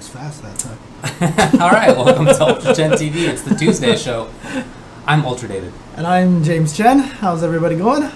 was fast that time. All right, welcome to UltraChenTV. It's the Tuesday show. I'm Ultra David. And I'm James Chen. How's everybody going?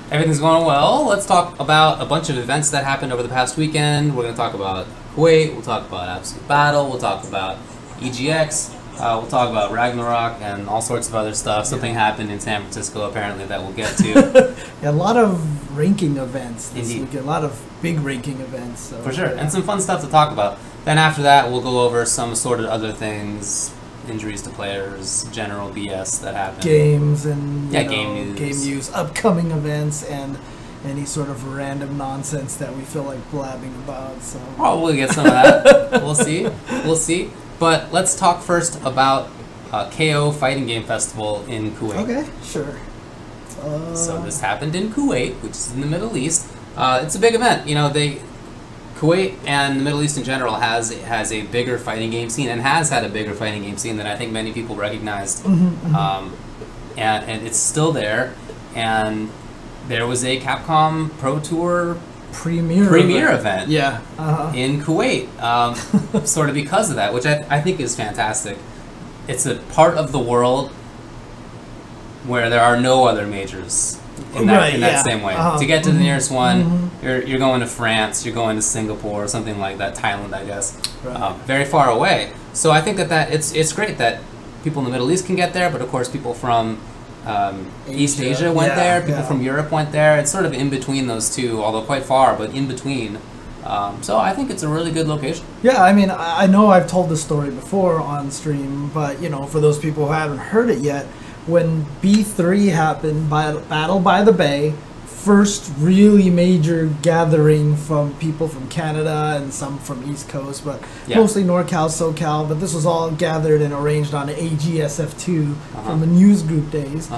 Everything's going well. Let's talk about a bunch of events that happened over the past weekend. We're going to talk about Kuwait. We'll talk about Absolute Battle. We'll talk about EGX. We'll talk about Ragnarok and all sorts of other stuff. Something happened in San Francisco, apparently, that we'll get to. Yeah, a lot of ranking events this Indeed. weekend. A lot of big ranking events. So, For sure. yeah. And some fun stuff to talk about. Then after that, we'll go over some assorted other things, injuries to players, general BS that happened. Games and game news, upcoming events, and any sort of random nonsense that we feel like blabbing about. So Probably get some of that. We'll see. We'll see. But let's talk first about KO Fighting Game Festival in Kuwait. okay, sure. So this happened in Kuwait, which is in the Middle East. It's a big event. You know, Kuwait and the Middle East in general has a bigger fighting game scene and has had a bigger fighting game scene than I think many people recognized. And it's still there. And there was a Capcom Pro Tour premiere event Yeah. in Kuwait, sort of because of that, which I think is fantastic. It's a part of the world where there are no other majors in that same way. To get to the nearest one, you're going to France, you're going to Singapore, or something like that, Thailand, I guess, Right. very far away. So I think that it's great that people in the Middle East can get there, but of course people from East Asia went there, people from Europe went there. It's sort of in between those two, although quite far, but in between. So I think it's a really good location. Yeah, I mean, I know I've told this story before on stream, but, you know, for those people who haven't heard it yet, when B3 happened, Battle by the Bay, first really major gathering from people from Canada and some from East Coast, but mostly NorCal, SoCal, but this was all gathered and arranged on AGSF2 from the news group days.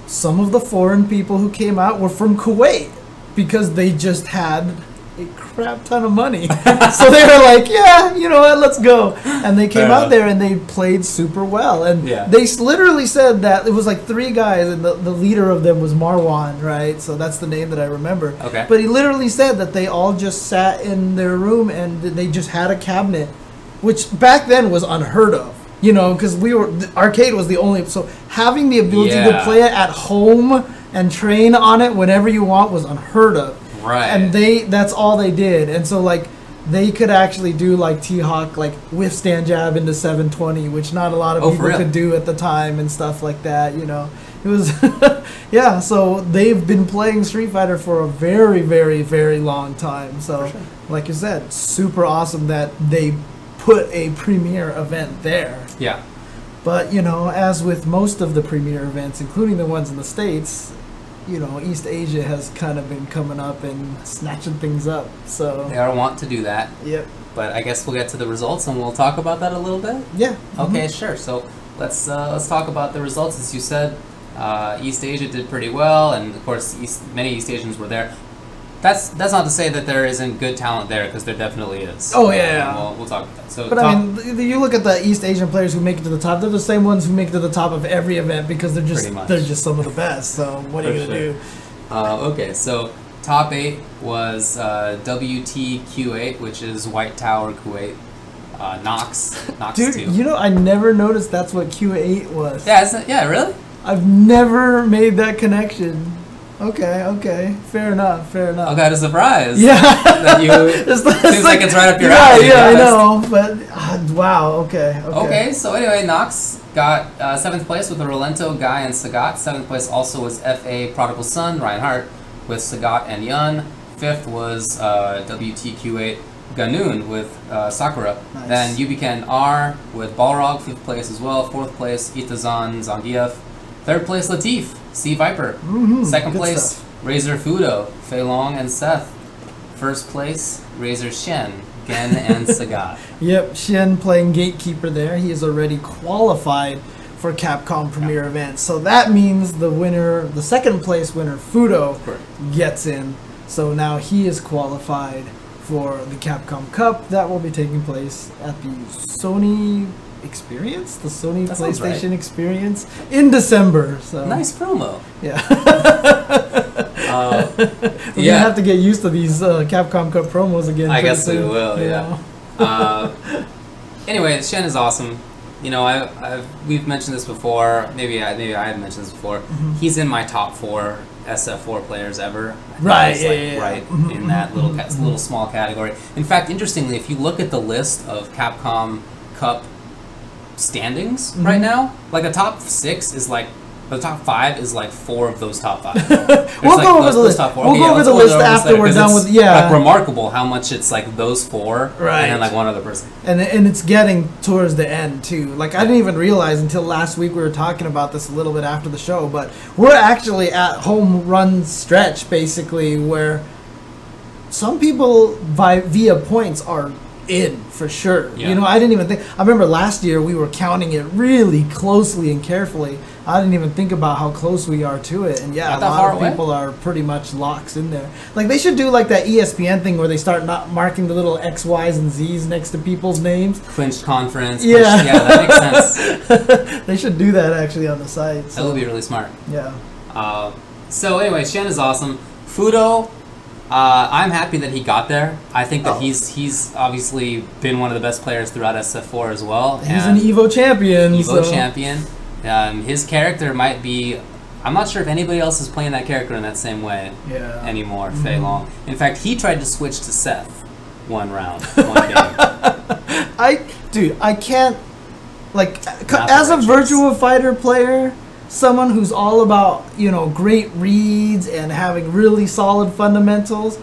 Some of the foreign people who came out were from Kuwait because they just had a crap ton of money. So they were like, yeah, you know what, let's go. And they came out there and they played super well. And they literally said that it was like 3 guys, and the leader of them was Marwan, right? So that's the name that I remember. Okay. But he literally said that they all just sat in their room and they just had a cabinet, which back then was unheard of. You know, because the arcade was the only, so having the ability to play it at home and train on it whenever you want was unheard of. Right. And that's all they did. And so, like, they could actually do, like, T-Hawk, like, withstand jab into 720, which not a lot of people could do at the time and stuff like that, you know. It was, yeah, so they've been playing Street Fighter for a very, very, very long time. So, like you said, super awesome that they put a premiere event there. Yeah. But, you know, as with most of the premiere events, including the ones in the States, you know, East Asia has kind of been coming up and snatching things up. So They are wont to do that. Yep. But I guess we'll get to the results and we'll talk about that a little bit. Yeah. Okay, sure. So let's talk about the results. As you said, East Asia did pretty well, and of course, many East Asians were there. That's not to say that there isn't good talent there, because there definitely is. Oh yeah. We'll talk about that. So, but I mean, you look at the East Asian players who make it to the top. They're the same ones who make it to the top of every event because they're just some of the best. So what are you gonna do? Okay, so top 8 was WTQ8, which is White Tower Kuwait. Nox Dude, 2. you know, I never noticed that's what Q8 was. Yeah, really? I've never made that connection. Okay, fair enough. Oh, got a surprise. Yeah. That seems like it's right up your alley. Yeah, I know, but wow, okay. Okay, so anyway, Nox got 7th place with the Rolento, Guy, and Sagat. 7th place also was FA Prodigal Son, Ryan Hart, with Sagat and Yun. 5th was WTQ8 Ganoon with Sakura. Nice. Then Yubiken R with Balrog, 5th place as well. 4th place Itazan Zangief. 3rd place Latif, Sea Viper. 2nd place stuff. Razor Fudo, Fei Long and Seth. 1st place Razor Shen, Gen and Sagat. Yep, Shen playing gatekeeper there. He is already qualified for Capcom Premier events. So that means the winner, the 2nd place winner, Fudo, gets in. So now he is qualified for the Capcom Cup that will be taking place at the Sony Experience, the Sony PlayStation Experience in December. So nice promo. Yeah. We're gonna have to get used to these Capcom Cup promos again. I guess we soon, will. you Yeah. know? Anyway, Shen is awesome. You know, we've mentioned this before. Maybe I had mentioned this before. He's in my top 4 SF4 players ever. Right, Right in that little small category. In fact, interestingly, if you look at the list of Capcom Cup standings right now, like the top 6 is like, the top 5 is like 4 of those top 5. We'll go over the list. We'll go over the list after we're done with. Like remarkable how much it's like those 4, right, and then like one other person. And it's getting towards the end too. Like I didn't even realize until last week we were talking about this a little bit after the show, but we're actually at home run stretch basically where some people via points are in for sure. You know, I didn't even think. I remember last year we were counting it really closely and carefully. I didn't even think about how close we are to it, and yeah, a lot of people are pretty much locks in there. Like they should do like that ESPN thing where they start not marking the little X, Y's, and Z's next to people's names. Clinched conference. Yeah, yeah, that makes sense. They should do that actually on the site. So. That would be really smart. Yeah. So anyway, Shen is awesome. Fudo. I'm happy that he got there. I think that he's obviously been one of the best players throughout SF4 as well. He's an Evo champion. Champion. His character might be... I'm not sure if anybody else is playing that character in that same way anymore, Fei Long. In fact, he tried to switch to Seth one round, one game. I can't... Like, as a Virtua Fighter player... Someone who's all about, you know, great reads and having really solid fundamentals,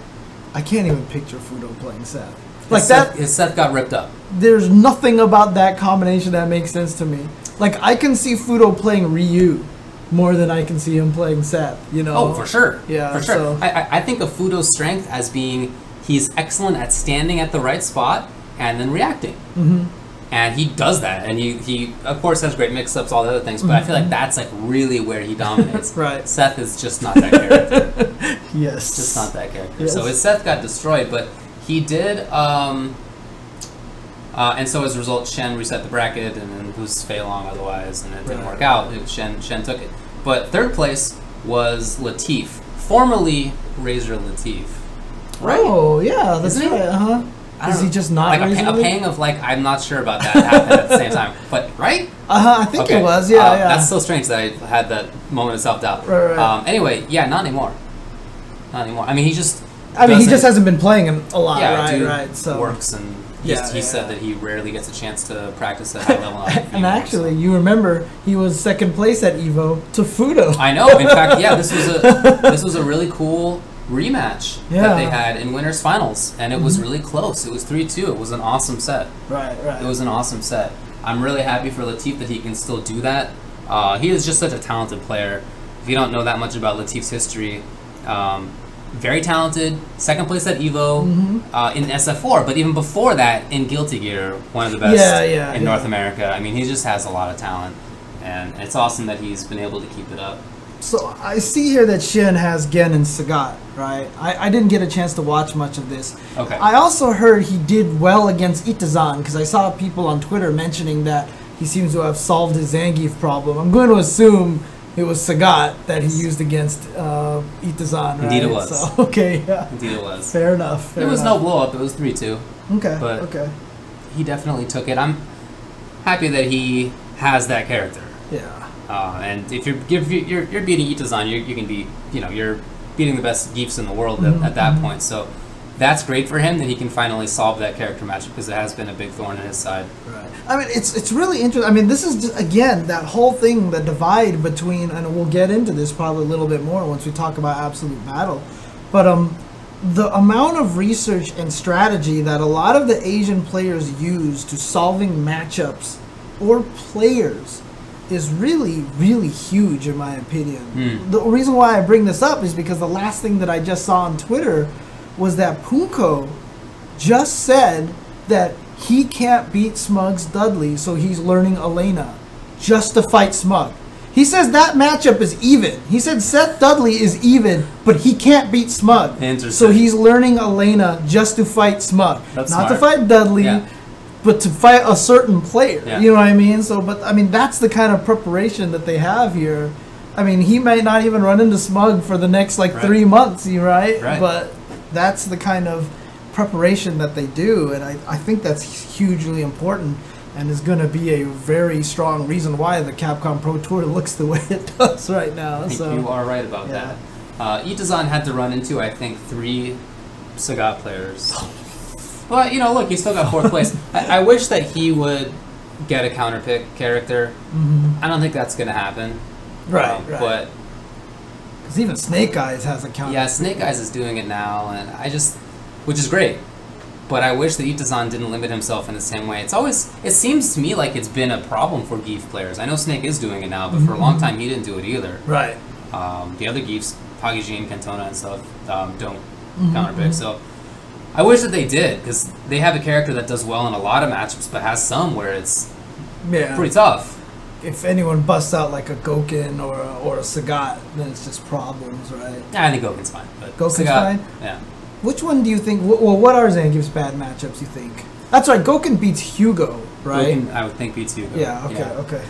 I can't even picture Fudo playing Seth. Like his Seth got ripped up. There's nothing about that combination that makes sense to me. Like I can see Fudo playing Ryu more than I can see him playing Seth. You know? Oh, for sure. Yeah, for sure. So. I think of Fudo's strength as being he's excellent at standing at the right spot and then reacting. And he does that, and he of course has great mix-ups, all the other things, but I feel like that's like really where he dominates. Right. Seth is just not that character. Yes. Just not that character. Yes. So his Seth got destroyed, but he did, and so as a result, Shen reset the bracket, and then loses Fei Long otherwise, and it didn't work out. Shen took it. But third place was Latif, formerly Razor Latif. Right? Oh, yeah, that's Isn't right. Uh-huh. Is he just not like a pang of like I'm not sure about that happened at the same time, but right? I think it was. Yeah, yeah. That's so strange that I had that moment of self-doubt. Right. Anyway, yeah, not anymore. Not anymore. I mean, he just. He just hasn't been playing him a lot. Yeah, right. So works and he said that he rarely gets a chance to practice at high level. And actually, you remember he was second place at Evo to Fudo. I know. In fact, yeah, this was a really cool rematch that they had in winners finals, and it was really close. It was 3-2. It was an awesome set. Right. It was an awesome set. I'm really happy for Latif that he can still do that. He is just such a talented player. If you don't know that much about Latif's history, very talented. Second place at Evo in SF4, but even before that in Guilty Gear, one of the best in North America. I mean, he just has a lot of talent, and it's awesome that he's been able to keep it up. So I see here that Shin has Gen and Sagat, right? I didn't get a chance to watch much of this. Okay. I also heard he did well against Itazan because I saw people on Twitter mentioning that he seems to have solved his Zangief problem. I'm going to assume it was Sagat that he used against Itazan, right? Indeed it was. So, okay, yeah. Indeed it was. Fair enough. It was no blow-up. It was 3-2. Okay, but okay. He definitely took it. I'm happy that he has that character. Yeah. And if you're beating Itazan, you can be, you're beating the best Geefs in the world at that point. So that's great for him that he can finally solve that character matchup because it has been a big thorn in his side. Right. I mean, it's really interesting. I mean, this is just, again, that whole thing, the divide between, and we'll get into this probably a little bit more once we talk about Absolute Battle, but the amount of research and strategy that a lot of the Asian players use to solving matchups or players is really, really huge in my opinion. The reason why I bring this up is because the last thing that I just saw on Twitter was that Punko just said that he can't beat Smug's Dudley, so he's learning Elena just to fight Smug. He says that matchup is even. He said Seth Dudley is even, but he can't beat Smug. Interesting. So he's learning Elena just to fight Smug. That's not smart. to fight Dudley, but to fight a certain player. Yeah. You know what I mean? So, but I mean, that's the kind of preparation that they have here. I mean, he might not even run into Smug for the next 3 months, right? Right. But that's the kind of preparation that they do, and I think that's hugely important and is going to be a very strong reason why the Capcom Pro Tour looks the way it does right now. I think so you are right about that. Itazan had to run into, I think, 3 Sagat players. But, you know, look, he still got 4th place. I wish that he would get a counter pick character. I don't think that's going to happen. Right. But because even Snake Eyes has a counter. Yeah, Snake Eyes is doing it now, and which is great. But I wish that Itazan didn't limit himself in the same way. It seems to me like it's been a problem for Geef players. I know Snake is doing it now, but for a long time he didn't do it either. Right. The other Geefs, Pagijin, Cantona, and stuff, don't counterpick. So I wish that they did, because they have a character that does well in a lot of matchups, but has some where it's pretty tough. If anyone busts out like a Goken or a Sagat, then it's just problems, right? Yeah, I think Goken's fine. But Goken's Sagat, fine? Yeah. Which one do you think... Well, what are Zangief's bad matchups, you think? That's right, Goken beats Hugo, right? Goken, I would think, beats Hugo. Yeah, okay.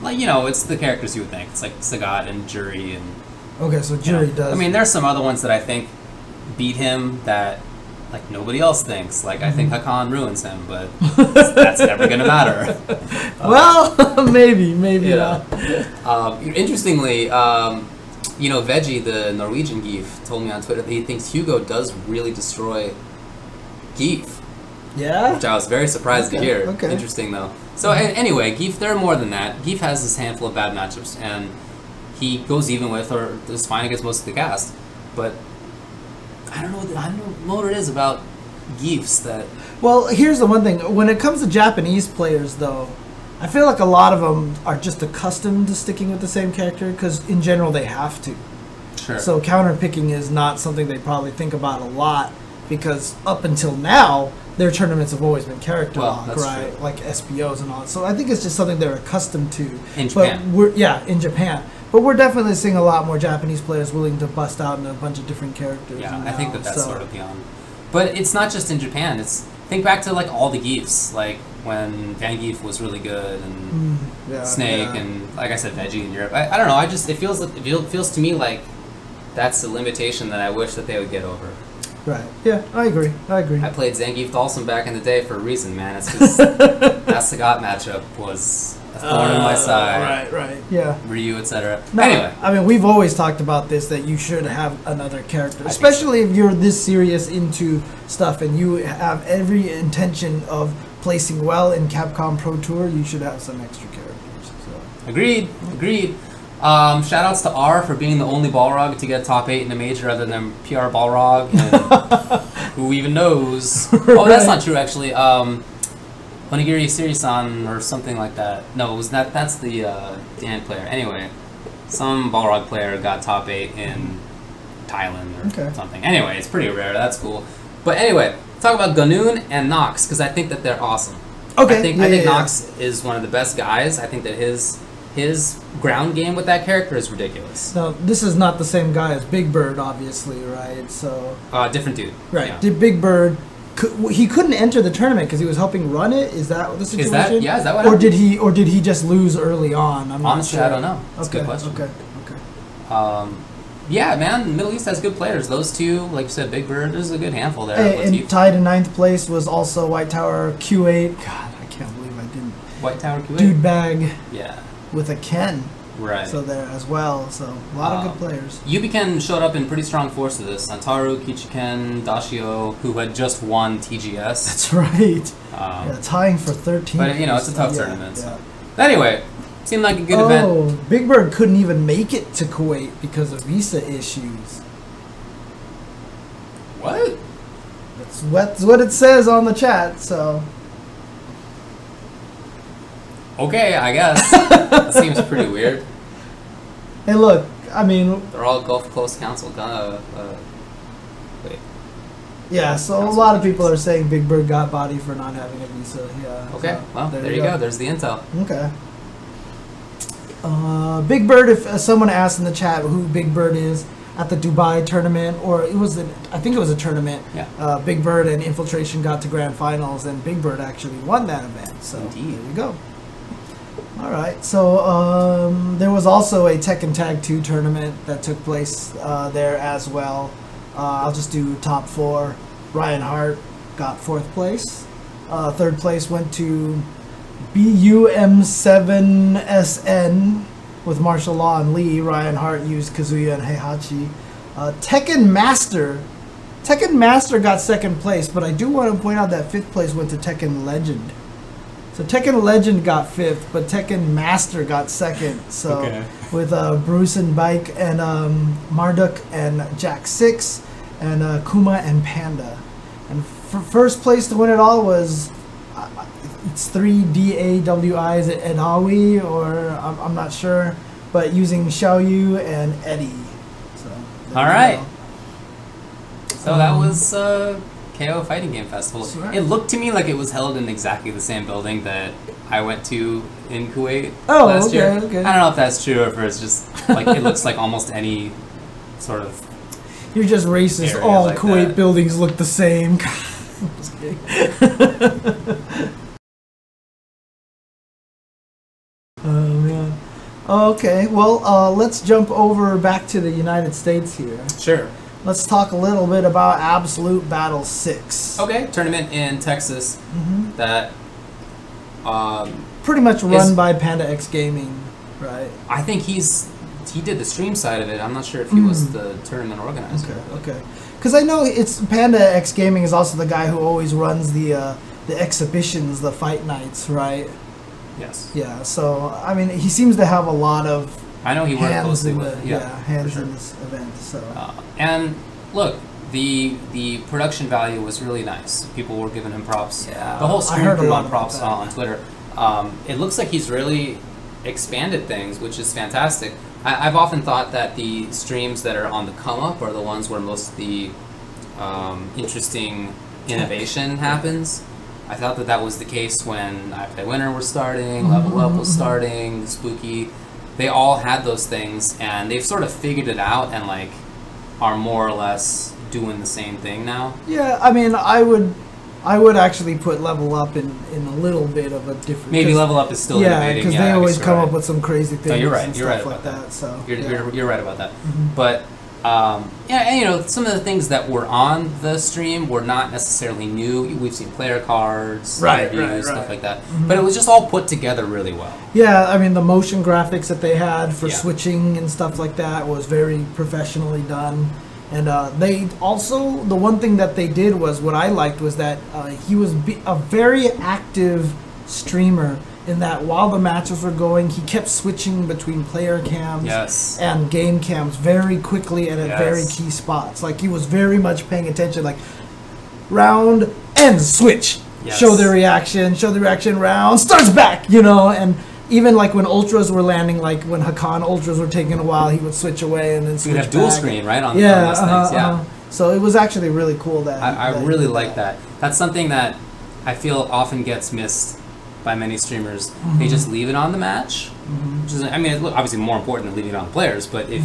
Like, you know, it's the characters you would think. It's like Sagat and Jury and... Okay, so Jury does... I mean, there's some other ones that I think beat him that, like, nobody else thinks. Like, I think Hakan ruins him, but that's never going to matter. Well, maybe not. Interestingly... you know, Veggie, the Norwegian Geef, told me on Twitter that he thinks Hugo does really destroy Geef. Yeah? Which I was very surprised to hear. Okay. Interesting, though. So, anyway, Geef, there are more than that. Geef has this handful of bad matchups, and he goes even with or is fine against most of the cast. But I don't know what it is about Geefs that... Well, here's the one thing. When it comes to Japanese players, though, I feel like a lot of them are just accustomed to sticking with the same character because, in general, they have to. Sure. So counter picking is not something they probably think about a lot because up until now, their tournaments have always been character lock, right? True. Like SPOs and all that. So I think it's just something they're accustomed to. In Japan. But in Japan. But we're definitely seeing a lot more Japanese players willing to bust out in a bunch of different characters. Yeah, now, I think that's sort of beyond. But it's not just in Japan. Think back to like all the Geefs, like when Van Geef was really good, and Snake, and like I said, Veggie in Europe. I don't know. It feels to me like that's the limitation that I wish that they would get over. Right. Yeah, I agree. I played Zangief Dhalsim back in the day for a reason, man. It's because that Sagat matchup was a thorn in my side. Right. Yeah. Ryu, etc. No, anyway. I mean, we've always talked about this, that you should have another character. Especially if you're this serious into stuff and you have every intention of placing well in Capcom Pro Tour, you should have some extra characters. So. Agreed. Shout outs to R for being the only Balrog to get top 8 in a major other than PR Balrog. And who even knows? Oh, that's not true, actually. Onigiri Siri-san or something like that. No, it was not. That's the Dan player. Anyway, some Balrog player got top 8 in Thailand or something. Anyway, it's pretty rare. That's cool. But anyway, talk about Ganoon and Nox because I think that they're awesome. Okay. I think Nox is one of the best guys. I think that his ground game with that character is ridiculous. Now, this is not the same guy as Big Bird, obviously, right? So different dude. Right. Yeah. Did Big Bird... He couldn't enter the tournament because he was helping run it. Is that the situation? Is that what happened? Or did he just lose early on? I'm Honestly, not sure. I don't know. That's a good question. Okay. Yeah, man, the Middle East has good players. Those two, like you said, Big Bird, there's a good handful there. And tied in 9th place was also White Tower Q8. God, I can't believe I didn't. White Tower Q8? Dude bag. Yeah. With a Ken. Right. So there as well. So a lot of good players. Yubiken showed up in pretty strong force of this. Santaru, Kichiken, Dashio, who had just won TGS. That's right. Tying for 13th. But, it's a tough tournament. So. Anyway, seemed like a good event. Oh, Big Bird couldn't even make it to Kuwait because of visa issues. What? That's what it says on the chat, so... Okay, I guess. That seems pretty weird. Hey, look, I mean... They're all Gulf Coast Council. Wait. Yeah, so a lot of people are saying Big Bird got body for not having a visa. Yeah. Okay, so well, there you go. There's the intel. Okay. Big Bird, if someone asked in the chat who Big Bird is at the Dubai tournament, or I think it was a tournament, Big Bird and Infiltration got to grand finals, and Big Bird actually won that event. So Indeed. There you go. All right, so there was also a Tekken Tag 2 tournament that took place there as well. I'll just do top 4. Ryan Hart got 4th place. 3rd place went to BUM7SN with Martial Law and Lee. Ryan Hart used Kazuya and Heihachi. Tekken Master got 2nd place, but I do want to point out that 5th place went to Tekken Legend. So Tekken Legend got 5th, but Tekken Master got 2nd. So Okay. with Bruce and Bike and Marduk and Jack 6 and Kuma and Panda. And first place to win it all was it's 3 DAWIs at Edawi, or I'm not sure, but using Xiaoyu and Eddie. So All right. So that was KO Fighting Game Festival. Right. It looked to me like it was held in exactly the same building that I went to in Kuwait last year. Okay. I don't know if that's true or if it's just like it looks like almost any sort of. You're just racist. Area All like Kuwait that. buildings look the same. Just kidding. Oh man. Okay, well, let's jump over back to the United States here. Sure. Let's talk a little bit about Absolute Battle 6. Okay, tournament in Texas that Pretty much run by Panda X Gaming, right? I think he did the stream side of it. I'm not sure if he was the tournament organizer. Okay. Because I know it's Panda X Gaming is also the guy who always runs the exhibitions, the fight nights, right? Yes. Yeah. So I mean, he seems to have a lot of I know he worked hands closely in with hands sure. in this event. So and look, the production value was really nice. People were giving him props. Yeah, The whole I stream heard a crew lot on about props that. on Twitter. It looks like he's really expanded things, which is fantastic. I've often thought that the streams that are on the come up are the ones where most of the interesting innovation happens. I thought that was the case when I Play Winner was starting, Level Up was starting, Spooky. They all had those things, and they've sort of figured it out and like are more or less doing the same thing now. yeah, I mean, I would actually put Level Up in a little bit of a different. Maybe Level Up is still innovating. because Yeah, they I always guess come you're up right. with some crazy things. No, you're right. And You're stuff right like about that. So You're right about that. But yeah, and, you know, some of the things that were on the stream were not necessarily new. We've seen player cards, interviews, stuff like that. But it was just all put together really well. Yeah, I mean the motion graphics that they had for Yeah. switching and stuff like that was very professionally done. And they also, the one thing that they did was, what I liked was that he was a very active streamer in that while the matches were going, he kept switching between player cams and game cams very quickly and at very key spots. Like he was very much paying attention, like round ends, switch, show the reaction, round, starts back, you know, and even like when ultras were landing, like when Hakan ultras were taking a while, he would switch away and then switch You'd have back. dual screen, right, on those things, So it was actually really cool that I really like that. That's something that I feel often gets missed by many streamers. They just leave it on the match, which is, I mean, it's obviously more important than leaving it on the players, but if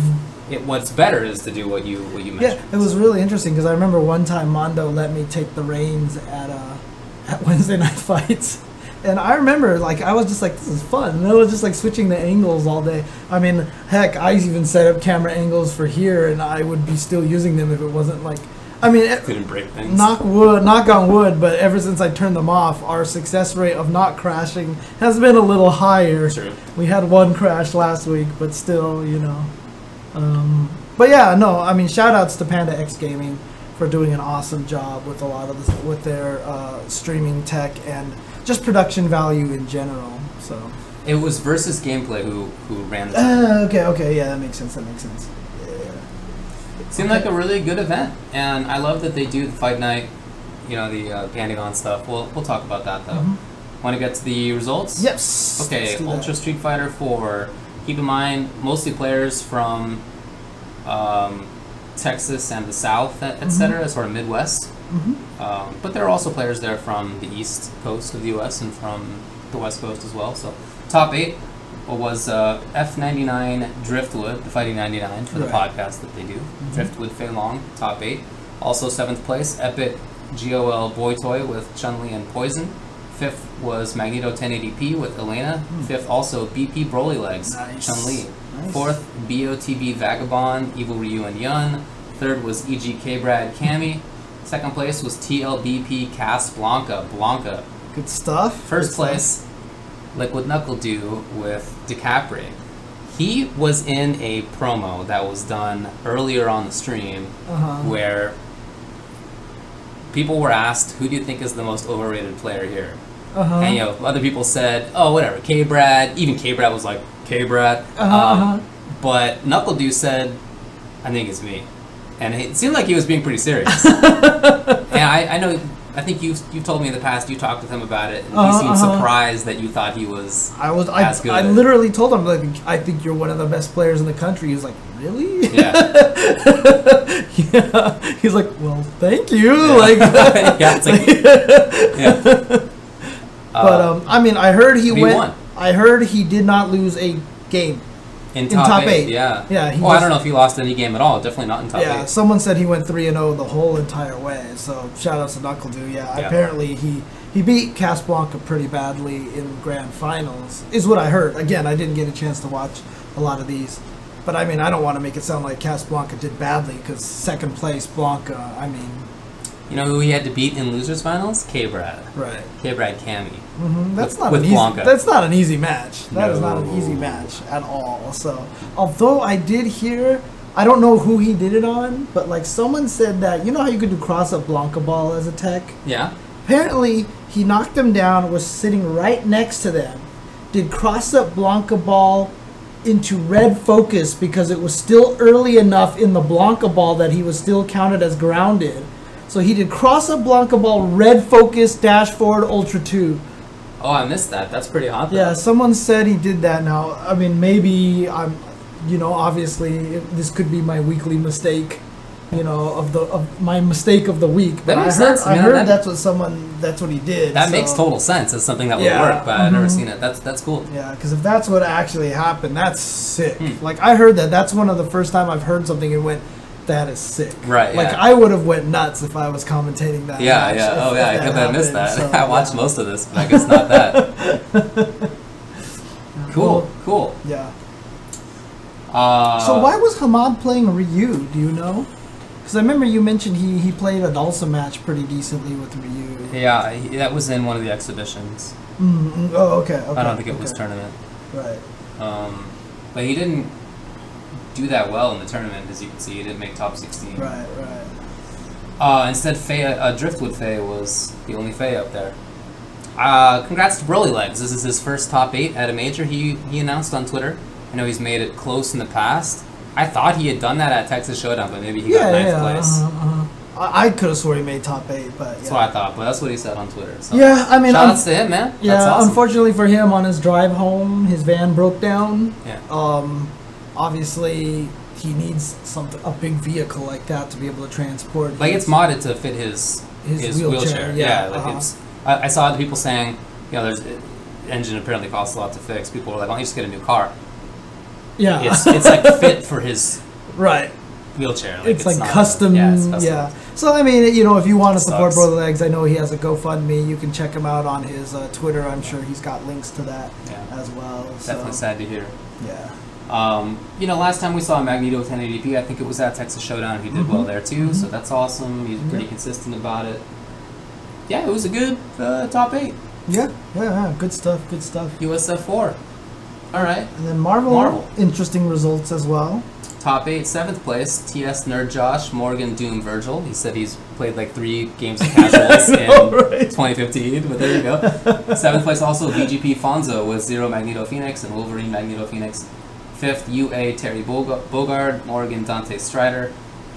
what's better is to do what you mentioned. Yeah, it was really interesting because I remember one time Mondo let me take the reins at Wednesday Night Fights. And I remember, like, I was just like, this is fun. And I was just, like, switching the angles all day. I mean, heck, I even set up camera angles for here, and I would be still using them if it wasn't, like... I mean, couldn't break things. Knock on wood, but ever since I turned them off, our success rate of not crashing has been a little higher. True. We had one crash last week, but still, you know. But yeah, no, I mean, shout-outs to Panda X Gaming for doing an awesome job with a lot of this, with their streaming tech and just production value in general. So it was Versus Gameplay who ran the okay, yeah, that makes sense. Seemed like a really good event, and I love that they do the fight night, you know, the Pentagon stuff. We'll talk about that though. Want to get to the results? Yes. Okay, Ultra Street Fighter 4. Keep in mind, mostly players from Texas and the South, etc., sort of Midwest. But there are also players there from the East Coast of the U.S. and from the West Coast as well. So, top 8 was F99 Driftwood, the Fighting 99 for the podcast that they do. Driftwood Fei Long, top 8. Also 7th place, Epic GOL Boy Toy with Chun-Li and Poison. 5th was Magneto 1080p with Elena. 5th also BP Broly Legs, Chun-Li. 4th BOTB Vagabond, Evil Ryu and Yun. 3rd was EGK Brad Cammy. Second place was TLBP Casablanca. Blanca. Good stuff. First place, Liquid Knuckle Do with DiCaprio. He was in a promo that was done earlier on the stream where people were asked, who do you think is the most overrated player here? And, you know, other people said, oh, whatever, K-Brad. Even K-Brad was like, K-Brad. But Knuckle Do said, I think it's me. And it seemed like he was being pretty serious. And I know, I think you've told me in the past, you talked with him about it, and he seemed surprised that you thought he was as good. I literally told him, like, I think you're one of the best players in the country. He was like, really? Yeah. Yeah. He's like, well, thank you. Yeah. Like, yeah, it's like, yeah. But I mean, I heard he went. won. I heard he did not lose a game. In top 8, yeah. Yeah. I don't know if he lost any game at all. Definitely not in top 8. Yeah, someone said he went 3-0 the whole entire way. So shout out to Knuckle Do. Yeah, apparently he beat Casablanca pretty badly in grand finals, is what I heard. Again, I didn't get a chance to watch a lot of these. But I mean, I don't want to make it sound like Casablanca did badly, because second place Blanca, I mean... You know who he had to beat in losers finals? K-Brad. Right. K-Brad Cammy. That's not with an easy. Blanca. That's not an easy match. That is not an No. easy match at all. So, although I did hear, I don't know who he did it on, but like someone said that, you know how you could do cross-up Blanca ball as a tech? Yeah. Apparently, he knocked them down, was sitting right next to them, did cross-up Blanca ball into red focus because it was still early enough in the Blanca ball that he was still counted as grounded. So he did cross-up Blanca ball, red focus, dash forward, ultra 2. Oh, I missed that. That's pretty hot. Yeah, someone said he did that. Now, I mean, maybe I'm, you know, obviously this could be my weekly mistake, you know, of my mistake of the week. But That makes sense. I heard that's what he did. That makes total sense as something that would work, but I've never seen it. That's cool. Yeah, because if that's what actually happened, that's sick. Like, I heard that. That's one of the first time I've heard something and went, that is sick. Right, Like, yeah. I would have went nuts if I was commentating that. Yeah, match, yeah. if I could have missed that. So, I watched most of this, but I guess not that. Cool. Yeah. So So why was Hamad playing Ryu? Do you know? Because I remember you mentioned he played a Dulsa match pretty decently with Ryu. Yeah, that was in one of the exhibitions. Oh, okay. I don't think it was tournament. Right. But he didn't do that well in the tournament, as you can see. He didn't make top 16. Right. Instead, Driftwood Faye was the only Faye up there. Congrats to Broly Legs. This is his first top 8 at a major. He announced on Twitter. I know he's made it close in the past. I thought he had done that at Texas Showdown, but maybe he got 9th place. I could have swore he made top 8, but yeah. That's what I thought, but that's what he said on Twitter. So. Yeah, I mean, shout outs to him, man. Yeah, that's awesome. Unfortunately for him, on his drive home, his van broke down. Yeah. Obviously, he needs a big vehicle like that to be able to transport. Like, it's modded to fit his wheelchair. Yeah, like it's. I saw other people saying, you know, the engine apparently costs a lot to fix. People were like, why don't you just get a new car? Yeah. It's like fit for his right wheelchair. Like, it's like not custom. it's custom. Yeah. So I mean, you know, if you want to support Sucks. Brother Legs, I know he has a GoFundMe. You can check him out on his Twitter. I'm sure he's got links to that as well. Definitely sad to hear. Yeah. You know, last time we saw Magneto 1080p, I think it was at Texas Showdown. He did well there too, so that's awesome. He's pretty consistent about it. Yeah, it was a good top 8. Yeah. Good stuff. USF 4. All right. And then Marvel. Interesting results as well. Top 8, 7th place, TS Nerd Josh, Morgan, Doom, Virgil. He said he's played like 3 games of casuals in 2015, but there you go. 7th place also, VGP Fonzo with 0 Magneto Phoenix and Wolverine Magneto Phoenix. 5th, UA Terry Bogard, Morgan Dante Strider.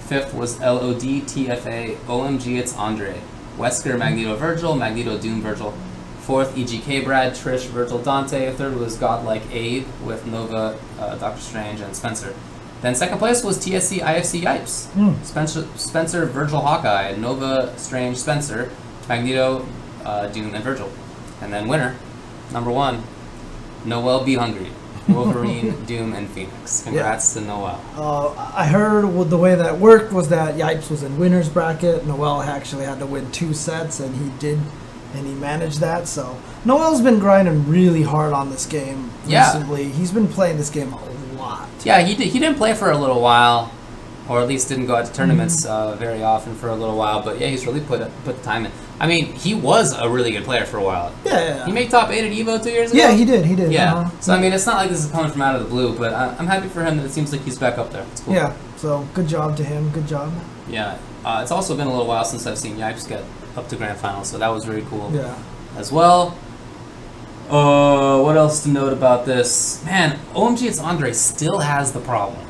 5th was LOD TFA OMG It's Andre. Wesker Magneto Virgil, Magneto Doom Virgil. 4th, EGK Brad, Trish Virgil Dante. 3rd was Godlike Abe with Nova, Doctor Strange, and Spencer. Then 2nd place was TSC IFC Yipes. Spencer Virgil Hawkeye, Nova Strange Spencer, Magneto Doom and Virgil. And then winner, number 1, Noel Be Hungry, Wolverine, Doom, and Phoenix. Congrats to Noel. I heard the way that worked was that Yipes was in winner's bracket. Noel actually had to win 2 sets, and he did, and he managed that. So Noel's been grinding really hard on this game recently. He's been playing this game a lot. Yeah, he didn't play for a little while. or at least didn't go out to tournaments very often for a little while. But yeah, he's really put the time in. I mean, he was a really good player for a while. Yeah. He made top 8 at EVO 2 years ago? Yeah, he did. Yeah. So, I mean, it's not like this is coming from out of the blue, but I'm happy for him that it seems like he's back up there. It's cool. Yeah, so good job to him. Good job. Yeah. It's also been a little while since I've seen Yipes get up to Grand Final, so that was very cool as well. What else to note about this? Man, OMG It's Andre still has the problem.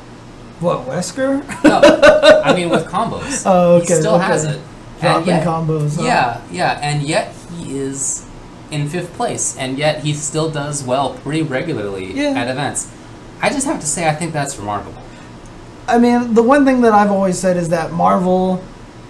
What, Wesker? No, I mean with combos. Oh, okay. He still has it. Dropping combos. Huh? Yeah, and yet he is in 5th place, and yet he still does well pretty regularly at events. I just have to say, I think that's remarkable. I mean, the one thing that I've always said is that Marvel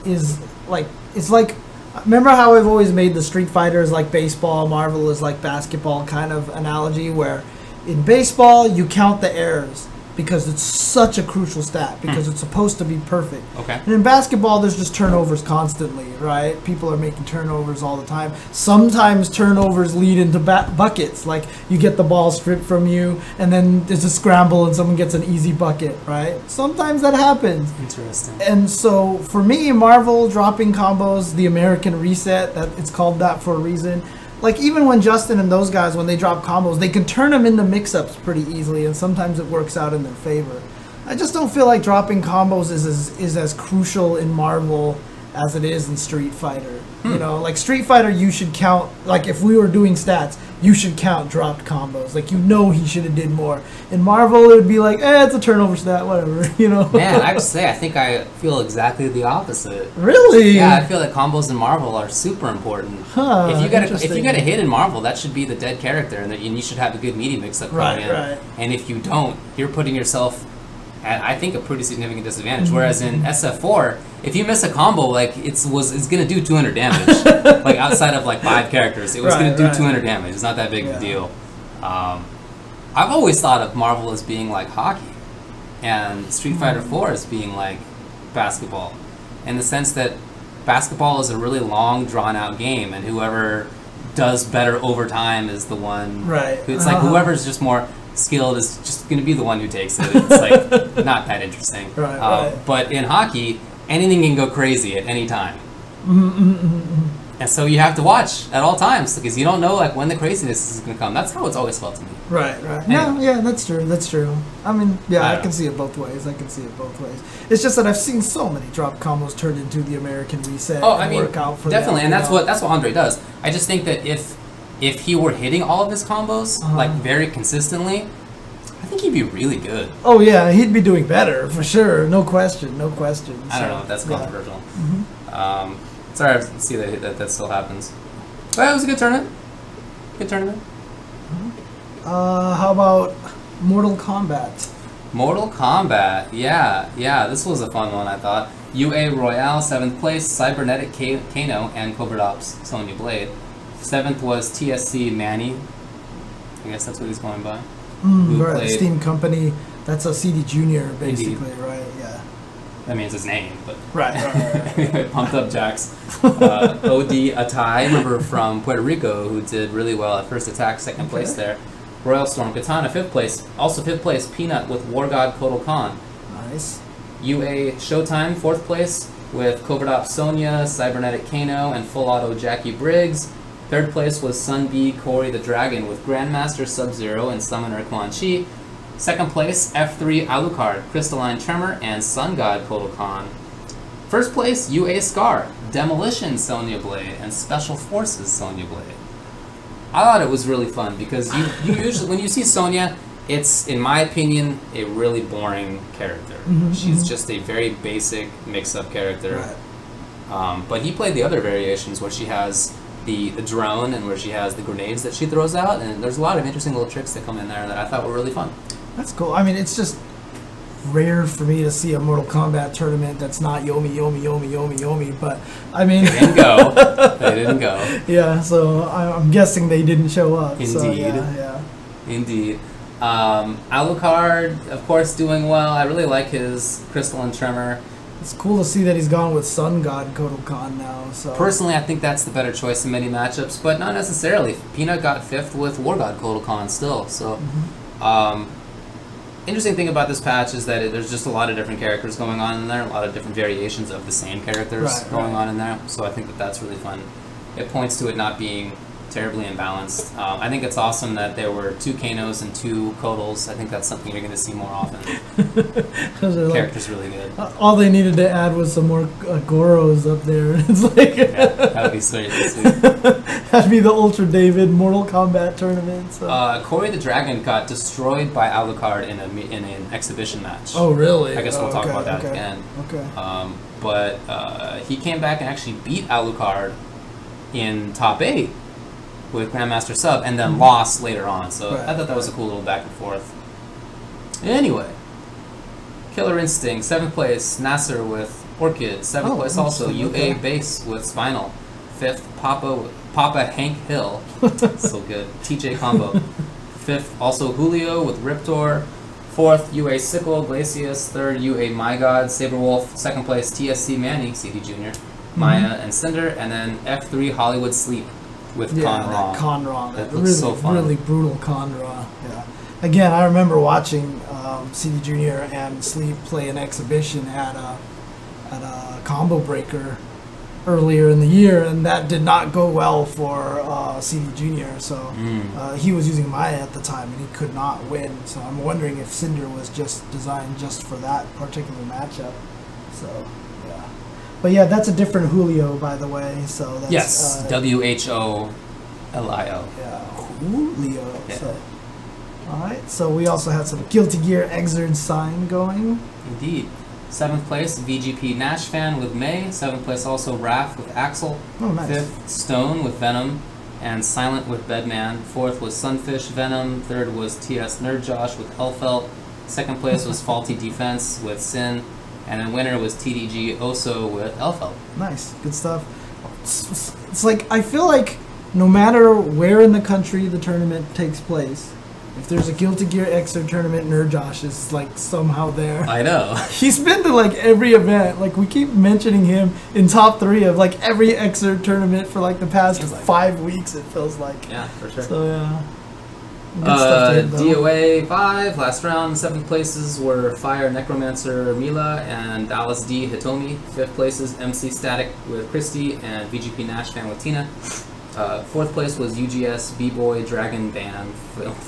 is like, it's like, remember how I've always made the Street Fighters like baseball, Marvel is like basketball kind of analogy, where in baseball you count the errors because it's such a crucial stat because it's supposed to be perfect. Okay. And in basketball there's just turnovers constantly, right? People are making turnovers all the time. Sometimes turnovers lead into buckets, like you get the ball stripped from you and then there's a scramble and someone gets an easy bucket, right? Sometimes that happens. Interesting. And so for me, Marvel dropping combos, the American reset, that it's called that for a reason. Like even when Justin and those guys, when they drop combos, they can turn them into mix-ups pretty easily, and sometimes it works out in their favor. I just don't feel like dropping combos is as crucial in Marvel as it is in Street Fighter. You know, like Street Fighter, you should count, like if we were doing stats, you should count dropped combos. Like, you know, he should have did more. In Marvel, it would be like, it's a turnover stat, whatever, you know? Man, I have to say, I think I feel exactly the opposite. Really? Yeah, I feel that combos in Marvel are super important. Huh, if you get a hit in Marvel, that should be the dead character, and you should have a good meaty mix-up coming in. Right. And if you don't, you're putting yourself at, I think, a pretty significant disadvantage. Whereas in SF4, if you miss a combo, like it's gonna do 200 damage. Like outside of like 5 characters, it was gonna do 200 damage. It's not that big of a deal. I've always thought of Marvel as being like hockey, and Street Fighter 4 as being like basketball, in the sense that basketball is a really long, drawn-out game, and whoever does better over time is the one. Right. It's like whoever's just more skilled is just going to be the one who takes it. It's like not that interesting. Right. But in hockey, anything can go crazy at any time. And so you have to watch at all times because you don't know like when the craziness is going to come. That's how it's always felt to me. Right. Anyway. No, yeah, that's true. I mean, I can see it both ways. It's just that I've seen so many drop combos turned into the American reset. Work out for definitely, them, and that's what Andre does. I just think that if he were hitting all of his combos like very consistently, I think he'd be really good. Oh yeah, he'd be doing better for sure. No question. I don't know if that's controversial. Sorry to see that still happens. But it was a good tournament. How about Mortal Kombat? Mortal Kombat, yeah. This was a fun one, I thought. UA Royale, 7th place. Cybernetic Kano and Covert Ops Sonya Blade. 7th was TSC Manny. I guess that's what he's going by. Right, Steam Company. That's a CD Junior, basically, right? Yeah. That means his name, but right. Pumped Up Jacks. OD Atai, remember from Puerto Rico, who did really well at First Attack, 2nd place there. Royal Storm Katana, 5th place. Also 5th place, Peanut with War God Kotal Khan. Nice. UA Showtime, 4th place with Covert Ops Sonya, Cybernetic Kano, and Full Auto Jackie Briggs. 3rd place was Sun B Corey the Dragon with Grandmaster Sub-Zero and Summoner Quan Chi. 2nd place, F3 Alucard, Crystalline Tremor, and Sun God Kotal Khan. 1st place, UA Scar, Demolition Sonya Blade, and Special Forces Sonya Blade. I thought it was really fun because you usually, when you see Sonya, it's, in my opinion, a really boring character. She's just a very basic mix-up character. Right. But he played the other variations where she has the drone and where she has the grenades that she throws out, and there's a lot of interesting little tricks that come in there that I thought were really fun. That's cool. I mean, it's just rare for me to see a Mortal Kombat tournament that's not Yomi, but I mean... They didn't go. Yeah, so I'm guessing they didn't show up. Indeed. So, yeah. Indeed. Alucard, of course, doing well. I really like his Crystalline Tremor. It's cool to see that he's gone with Sun God Kotal Khan now. So personally, I think that's the better choice in many matchups, but not necessarily. Peanut got 5th with War God Kotal Khan still, so... interesting thing about this patch is that there's just a lot of different characters going on in there, a lot of different variations of the same characters going on in there. So I think that that's really fun. It points to it not being terribly imbalanced. I think it's awesome that there were 2 Kanos and 2 Kodals. I think that's something you're going to see more often. The character's really good. All they needed to add was some more Goros up there. It's like yeah, that would be sweet. That'd be the Ultra David Mortal Kombat tournament. So. Corey the Dragon got destroyed by Alucard in an exhibition match. Oh, really? I guess we'll talk about that again. Okay. But he came back and actually beat Alucard in top 8 with Grandmaster Sub, and then lost later on. So I thought that was a cool little back and forth. Anyway, Killer Instinct, 7th place, Nasser with Orchid. 7th place also, UA Base with Spinal. 5th, Papa Hank Hill. So good. TJ Combo. 5th, also Julio with Riptor. 4th, UA Sickle, Glacius. 3rd, UA My God, Saberwolf. 2nd place, TSC Manny, CD Jr., Maya, and Cinder. And then F3, Hollywood Sleep with Conra. Conra. That looks so fun. Really brutal Conra. Yeah. Again, I remember watching CD Jr. and Sleep play an exhibition at a Combo Breaker earlier in the year, and that did not go well for CD Jr. So he was using Maya at the time, and he could not win. So I'm wondering if Cinder was just designed just for that particular matchup. So yeah, but yeah, that's a different Julio, by the way. So that's, yes, WHOLIO. Yeah, Julio. Yeah. So, all right. So we also had some Guilty Gear Exerd sign going. Indeed. 7th place, VGP Nash fan with May. 7th place also Raph with Axel. Oh, nice. 5th, Stone with Venom. And Silent with Bedman. 4th was Sunfish Venom. 3rd was TS Nerd Josh with Elfelt. 2nd place was Faulty Defense with Sin. And then winner was TDG Oso with Elfelt. Nice. Good stuff. It's like, I feel like no matter where in the country the tournament takes place, if there's a Guilty Gear Extra tournament, Nerd Josh is like somehow there. I know. He's been to like every event. Like we keep mentioning him in top 3 of like every Extra tournament for like the past 5 weeks. It feels like. Yeah, for sure. So yeah. Good stuff to him, DOA 5 last round. 7th places were Fire Necromancer Mila and Dallas D Hitomi. 5th places MC Static with Christy and VGP Nash fan with Tina. 4th place was UGS B-Boy Dragon Band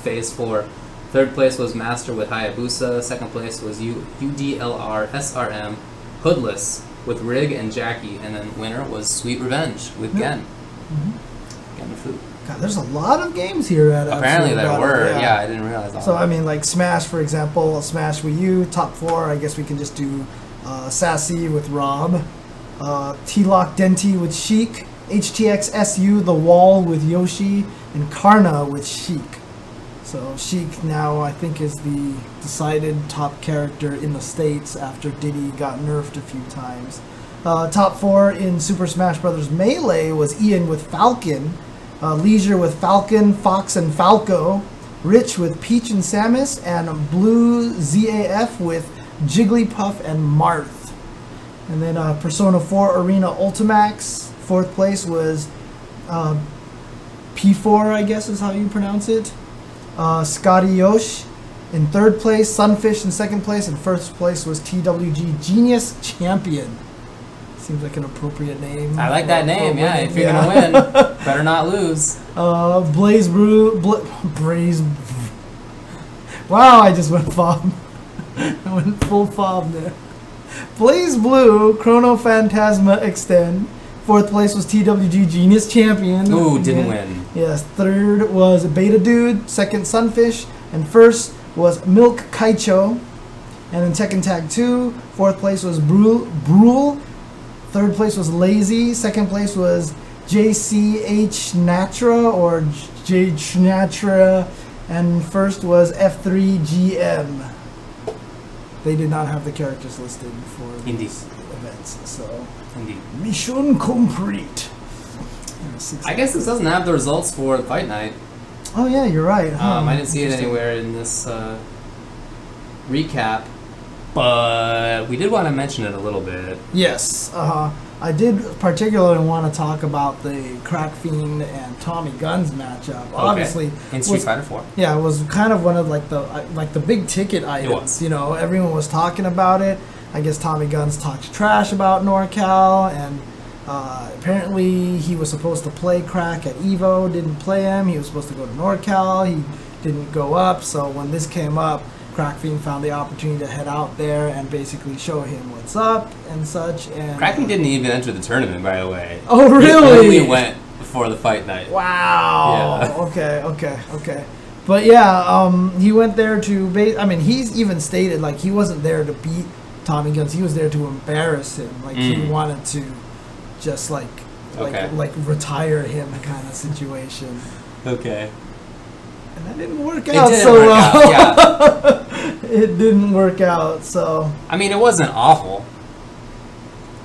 Phase 4. 3rd place was Master with Hayabusa. 2nd place was UDLR SRM Hoodless with Rig and Jackie. And then winner was Sweet Revenge with Gen. Gen Fu. God, there's a lot of games here at Apparently there were. Yeah, I didn't realize all So, that. I mean, like Smash, for example, Smash Wii U, top 4. I guess we can just do Sassy with Rob. T-Lock Denti with Sheik. HTX SU, The Wall with Yoshi, and Karna with Sheik. So Sheik now I think is the decided top character in the States after Diddy got nerfed a few times. Top 4 in Super Smash Bros. Melee was Ian with Falcon, Leisure with Falcon, Fox and Falco, Rich with Peach and Samus, and Blue ZAF with Jigglypuff and Marth. And then Persona 4 Arena Ultimax. 4th place was P4, I guess is how you pronounce it. Scotty Yosh in 3rd place, Sunfish in 2nd place, and 1st place was TWG Genius Champion. Seems like an appropriate name. I like that name, yeah. If you're gonna win, better not lose. Blaze Wow, I just went fob. I went full fob there. Blaze Blue, Chrono Phantasma Extend. 4th place was TWG Genius Champion. Ooh, didn't win. Yes. 3rd was Beta Dude. 2nd, Sunfish. And 1st was Milk Kaicho. And then Tekken Tag 2. 4th place was Brule. 3rd place was Lazy. 2nd place was JCH Natra or JChnatra. And 1st was F3GM. They did not have the characters listed for these events. So. Indeed. Mission complete. I guess this doesn't have the results for Fight Night. Oh yeah, you're right. I didn't see it anywhere in this recap, but we did want to mention it a little bit. Yes. I did particularly want to talk about the Crack Fiend and Tommy Guns matchup. Okay. Obviously, in Street Fighter 4. Yeah, it was kind of one of like the big ticket items. It was. You know, everyone was talking about it. I guess Tommy Guns talked trash about NorCal, and apparently he was supposed to play Crack at Evo, didn't play him. He was supposed to go to NorCal, he didn't go up. So when this came up, Crack Fiend found the opportunity to head out there and basically show him what's up and such. And Crack Fiend didn't even enter the tournament, by the way. Oh, really? He only went before the fight night. Wow. Yeah. Okay. But yeah, he went there to. I mean, he's even stated like he wasn't there to beat Tommy Guns. He was there to embarrass him. Like he wanted to just like retire him kind of situation. Okay. And that didn't work out so well. Yeah. It didn't work out, so. I mean, it wasn't awful.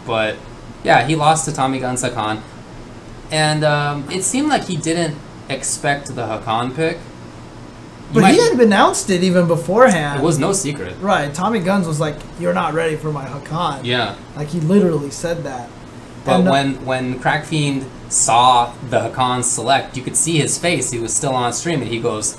But, yeah, he lost to Tommy Guns Hakan. And it seemed like he didn't expect the Hakan pick. But he had announced it even beforehand. It was no secret. Right. Tommy Guns was like, "You're not ready for my Hakan." Yeah. Like, he literally said that. But when Crack Fiend saw the Hakan select, you could see his face. He was still on stream, and he goes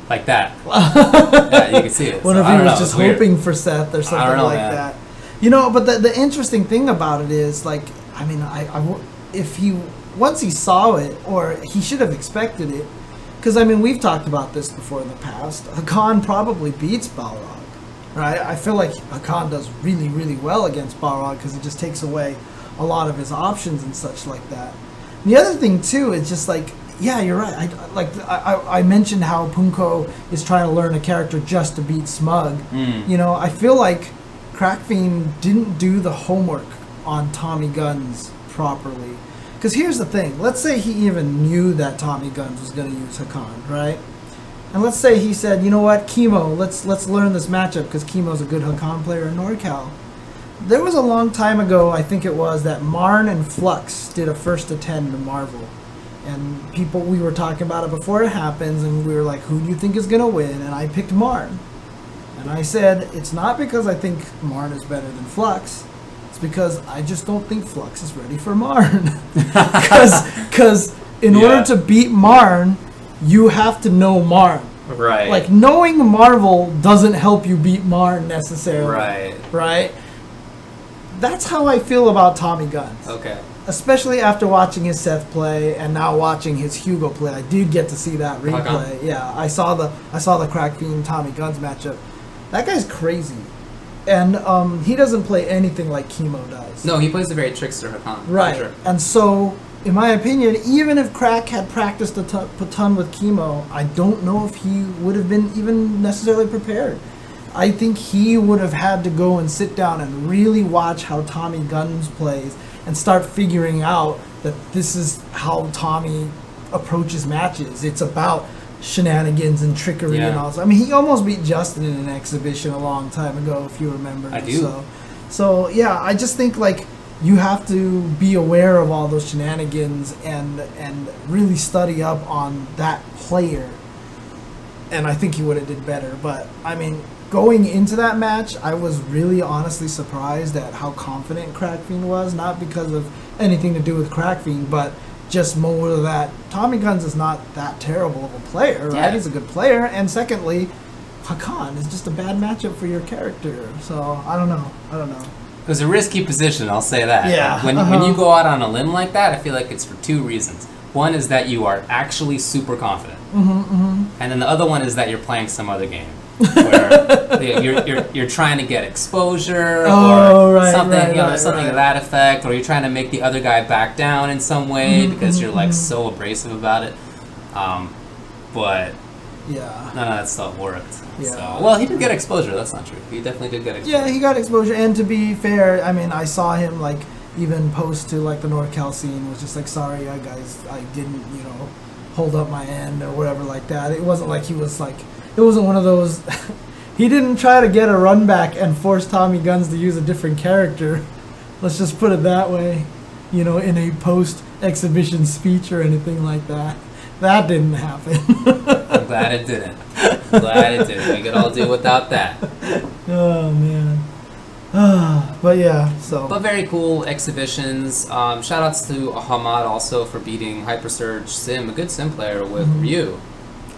like that. Yeah, you could see it. Wonder if he was just hoping for Seth or something like that. You know, but the interesting thing about it is, like, I mean, once he saw it, or he should have expected it, because I mean, we've talked about this before in the past. Hakan probably beats Balrog, right? I feel like Hakan does really, really well against Balrog because it just takes away a lot of his options and such like that. And the other thing too is just like, yeah, you're right. I mentioned how Punko is trying to learn a character just to beat Smug. You know, I feel like Crack Fiend didn't do the homework on Tommy Guns properly. Because here's the thing. Let's say he even knew that Tommy Guns was going to use Hakan, right? And let's say he said, you know what, Chemo, let's learn this matchup because Chemo's a good Hakan player in NorCal. There was a long time ago, I think it was, that Marn and Flux did a first to 10 to Marvel. And we were talking about it before it happens, and we were like, who do you think is going to win? And I picked Marn. And I said, it's not because I think Marn is better than Flux. It's because I just don't think Flux is ready for Marn. Because in order to beat Marn, you have to know Marn. Right. Like, knowing Marvel doesn't help you beat Marn necessarily. Right. Right? That's how I feel about Tommy Guns. Okay. Especially after watching his Seth play and now watching his Hugo play. I did get to see that replay. Yeah, I saw the Crack Fiend Tommy Guns matchup. That guy's crazy. And he doesn't play anything like Chemo does. No, he plays a very trickster Hakan. Right. Sure. And so, in my opinion, even if Crack had practiced a ton with Chemo, I don't know if he would have been even necessarily prepared. I think he would have had to go and sit down and really watch how Tommy Guns plays and start figuring out that this is how Tommy approaches matches. It's about shenanigans and trickery and all. I mean, he almost beat Justin in an exhibition a long time ago, if you remember. I do. So yeah, I just think like you have to be aware of all those shenanigans and really study up on that player. And I think he would have did better. But I mean, going into that match, I was really honestly surprised at how confident Crack Fiend was. Not because of anything to do with Crack Fiend, but just more that Tommy Guns is not that terrible of a player, right? Yeah. He's a good player. And secondly, Hakan is just a bad matchup for your character. So, I don't know. It was a risky position, I'll say that. Yeah. When you go out on a limb like that, I feel like it's for two reasons. One is that you are actually super confident. And then the other one is that you're playing some other game. Where you're trying to get exposure or something, something of that effect, or you're trying to make the other guy back down in some way because you're like so abrasive about it. But yeah, none of that stuff worked. Yeah. So, well, he did get exposure. That's not true. He definitely did get exposure. Yeah, he got exposure. And to be fair, I mean, I saw him like even post to like the NorCal scene was just like, sorry, guys, I didn't, hold up my end or whatever like that. It wasn't like he was like. It wasn't one of those. He didn't try to get a run back and force Tommy Guns to use a different character. Let's just put it that way. In a post-exhibition speech or anything like that. That didn't happen. I'm glad it didn't. We could all do without that. Oh, man. But yeah, so. But very cool exhibitions. Shout outs to Hamad also for beating Hypersurge Sim, a good sim player with Ryu.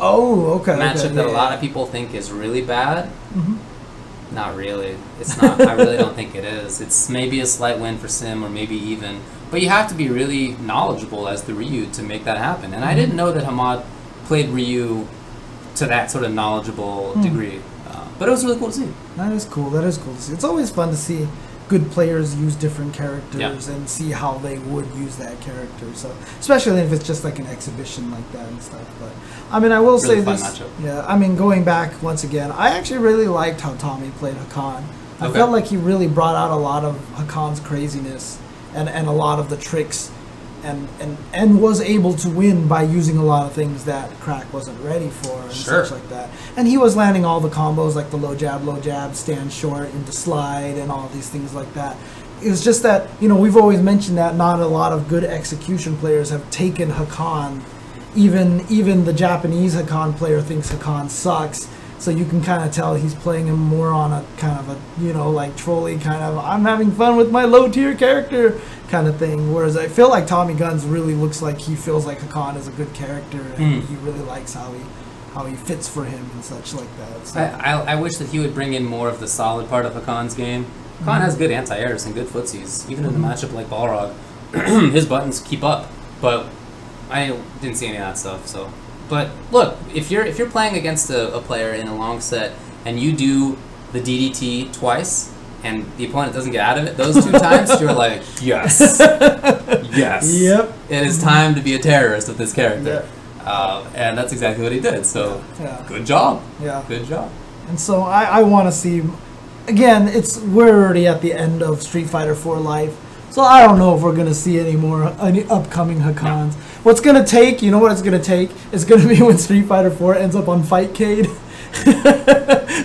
Oh, okay. A matchup that a lot of people think is really bad. Not really. It's not. I really don't think it is. It's maybe a slight win for Sim or maybe even. But you have to be really knowledgeable as the Ryu to make that happen. And I didn't know that Hamad played Ryu to that sort of knowledgeable degree. But it was really cool to see. That is cool. That is cool to see. It's always fun to see good players use different characters and see how they would use that character. So, especially if it's just like an exhibition like that and stuff. But I mean, I will say this. Matchup. Yeah, I mean, going back once again, I actually really liked how Tommy played Hakan. I felt like he really brought out a lot of Hakan's craziness and a lot of the tricks. And was able to win by using a lot of things that Crack wasn't ready for and such like that. And he was landing all the combos like the low jab, stand short into slide and all these things like that. It was just that, you know, we've always mentioned that not a lot of good execution players have taken Hakan. Even the Japanese Hakan player thinks Hakan sucks. So you can kind of tell he's playing him more on a kind of a, you know, like trolley kind of, I'm having fun with my low tier character kind of thing. Whereas I feel like Tommy Guns really looks like he feels like Hakan is a good character and he really likes how he fits for him and such like that. So. I wish that he would bring in more of the solid part of Hakan's game. Hakan has good anti-airs and good footsies. Even in a matchup like Balrog, his buttons keep up. But I didn't see any of that stuff, so... But look, if you're playing against a player in a long set and you do the DDT twice and the opponent doesn't get out of it those 2 times, you're like, yes, yes, yep, it is time to be a terrorist with this character, and that's exactly what he did. So, good job, good job. And so I want to see, again, we're already at the end of Street Fighter 4 life. So I don't know if we're going to see any upcoming Hakans. No. What's going to take, you know what it's going to take? It's going to be when Street Fighter 4 ends up on Fightcade.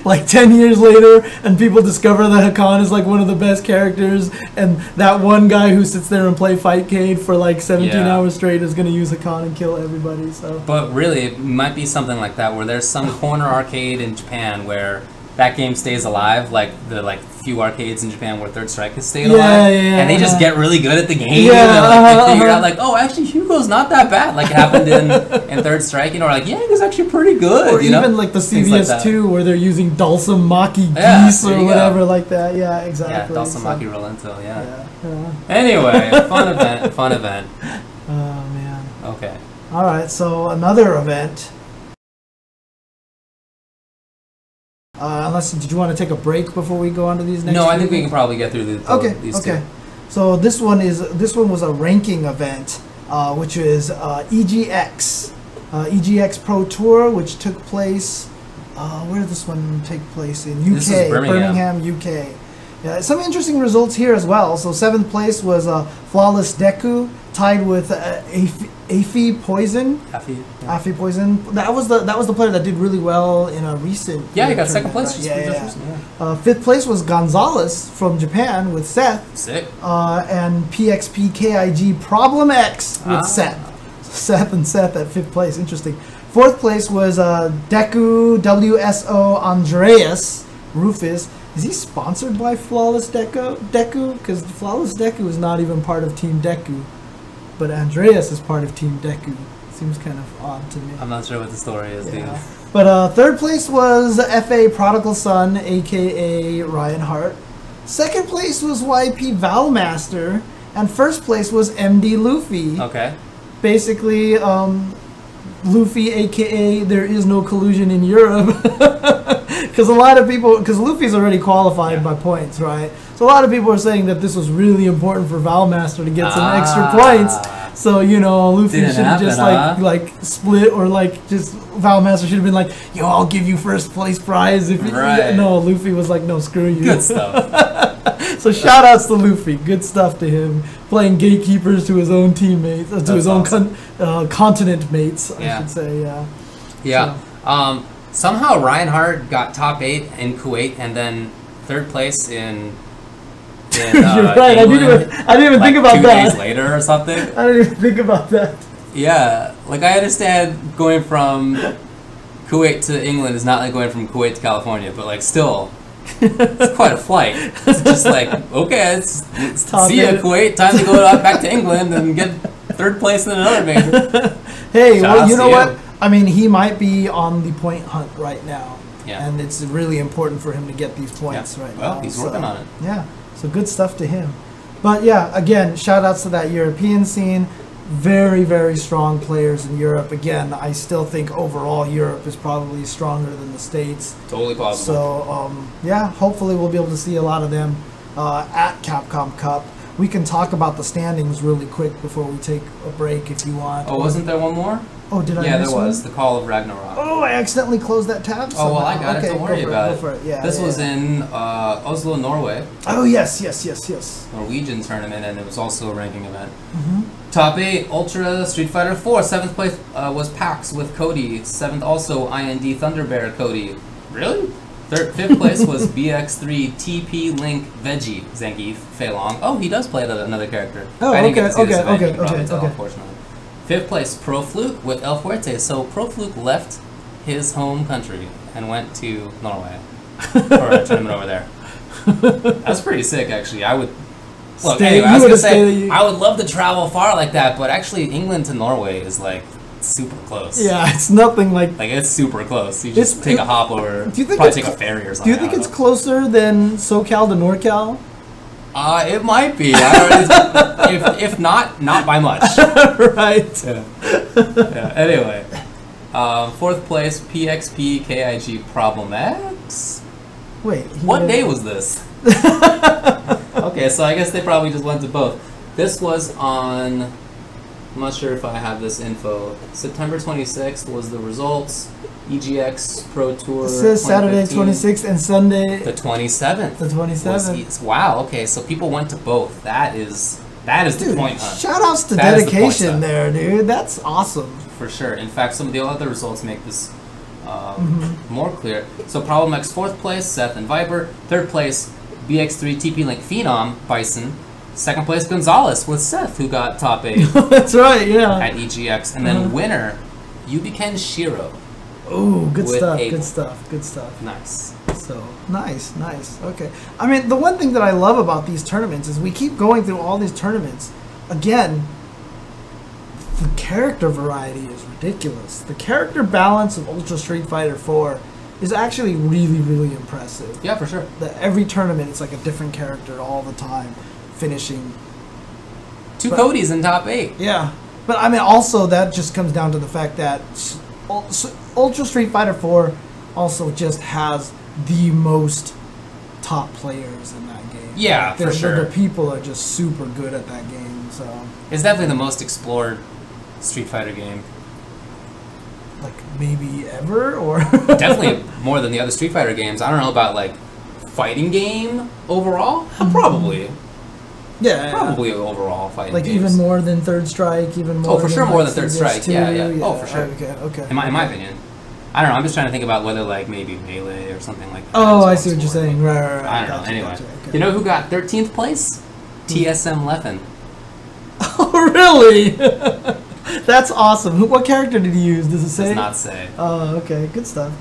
Like 10 years later, and people discover that Hakan is like one of the best characters, and that one guy who sits there and play Fightcade for like 17 hours straight is going to use Hakan and kill everybody. So. But really, it might be something like that, where there's some corner arcade in Japan where that game stays alive, like the few arcades in Japan where Third Strike has stayed alive, and they just get really good at the game, and they figure out like, oh, actually Hugo's not that bad, like it happened in Third Strike, you know, or like Yang is actually pretty good, or you even know? like the CVS2 where they're using Dulcim Maki Geese or whatever like that, exactly. Yeah, Dulcim Maki Rolento, Anyway, fun event. Oh man. Okay. All right, so another event. Did you want to take a break before we go on to these next? No, I think we can probably get through these two. So this one was a ranking event, which is EGX Pro Tour, which took place. Where did this one take place? In UK, this is Birmingham, UK. Yeah, some interesting results here as well. So 7th place was Flawless Deku, tied with Afi Poison. Afi Poison. That was the player that did really well in a recent. Yeah, he got 2nd place. Right? 5th place was Gonzalez from Japan with Seth. Sick. And PXP KIG Problem X with Seth. Seth at 5th place. Interesting. 4th place was Deku WSO Andreas Rufus. Is he sponsored by Flawless Deku? Because Flawless Deku is not even part of Team Deku. But Andreas is part of Team Deku. Seems kind of odd to me. I'm not sure what the story is, dude. But 3rd place was FA Prodigal Son, a.k.a. Ryan Hart. 2nd place was YP Valmaster. And 1st place was MD Luffy. Okay. Basically, Luffy, a.k.a. there is no collusion in Europe. Because Luffy's already qualified by points, right? So a lot of people are saying that this was really important for Valmaster to get some extra points. So, you know, Luffy should have just like split, or like just Valmaster should have been like, yo, I'll give you 1st place prize. No, Luffy was like, no, screw you. Good stuff. So shout outs to Luffy. Good stuff to him. Playing gatekeepers to his own teammates, to his own continent mates, I should say, Yeah. So. Somehow Reinhardt got top 8 in Kuwait and then 3rd place in You're right. England, I didn't even think about 2 that. days later or something. I didn't even think about that. Yeah, like I understand going from Kuwait to England is not like going from Kuwait to California, but like still, It's quite a flight. It's just like, okay, it's see ya, Kuwait. Time to go back to England and get third place in another major. Hey, well, you know what? I mean, he might be on the point hunt right now. Yeah. And it's really important for him to get these points right now. Well, he's working on it. Yeah. So good stuff to him. But yeah, again, shout outs to that European scene. Very, very strong players in Europe. Again, I still think overall Europe is probably stronger than the States. Totally possible. So, yeah, hopefully we'll be able to see a lot of them at Capcom Cup. We can talk about the standings really quick before we take a break if you want. Oh, wasn't there one more? Oh, did I? Yeah, miss there was. one? The Call of Ragnarok. Oh, I accidentally closed that tab. Oh, well, I got it. Don't worry about it. Go for it. Yeah, this was in Oslo, Norway. Oh, yes. Norwegian tournament, and it was also a ranking event. Mm-hmm. Top 8, Ultra Street Fighter 4. 7th place was PAX with Cody. 7th also IND Thunderbear Cody. Really? 5th place was BX3 TP Link Veggie Zangief Feilong. Oh, he does play another character. Oh, I didn't get to see this event. Okay, You can probably tell, unfortunately. 5th place Pro Fluke with El Fuerte. So Pro Fluke left his home country and went to Norway for a tournament over there. That's pretty sick, actually. I would. Look, anyway, I was gonna say I would love to travel far like that, but actually England to Norway is like super close. Yeah, it's nothing like it's super close. You just take a hop over. Do you think probably take a ferry or something. Do you think it's closer than SoCal to NorCal? It might be. If not by much. Right. Yeah. Anyway, 4th place PXP KIG Problem X. Wait. What day was this? Okay, so I guess they probably just went to both. This was on, I'm not sure if I have this info. September 26th was the results. EGX Pro Tour. It says Saturday 26th and Sunday the 27th. The 27th. Wow. Okay, so people went to both. That is the point hunt. Shout outs to dedication there, dude. That's awesome. For sure. In fact, some of the other results make this more clear. So Problem X 4th place, Seth and Viper. 3rd place, BX3 TP Link Phenom, Bison. 2nd place, Gonzalez with Seth, who got top 8. That's right, yeah. At EGX. And then winner, Yubiken Shiro. Ooh, good stuff, Abel. good stuff. Nice. So, nice. Okay. I mean, the one thing that I love about these tournaments is we keep going through all these tournaments. Again, the character variety is ridiculous. The character balance of Ultra Street Fighter 4 is actually really, really impressive. Yeah, for sure. Every tournament, it's like a different character all the time, finishing. 2 Codys in top 8. Yeah. But, I mean, also that just comes down to the fact that Ultra Street Fighter 4 also just has the most top players in that game. Yeah, for sure. The people are just super good at that game, so... It's definitely the most explored Street Fighter game. Like, maybe ever, or... Definitely more than the other Street Fighter games. I don't know about, like, fighting game overall? Probably. Yeah. Probably overall fighting like, games. even more than Third Strike, even more for sure more than Third Strike. Yeah. Oh, for sure. Okay. In my opinion. I don't know, I'm just trying to think about whether, like, maybe Melee or something like that. Oh, I see what you're saying. Right. I don't know. Anyway. Okay. You know who got 13th place? TSM Leffen. Oh, really? That's awesome. What character did he use? Does it say? Does not say. Oh, okay. Good stuff.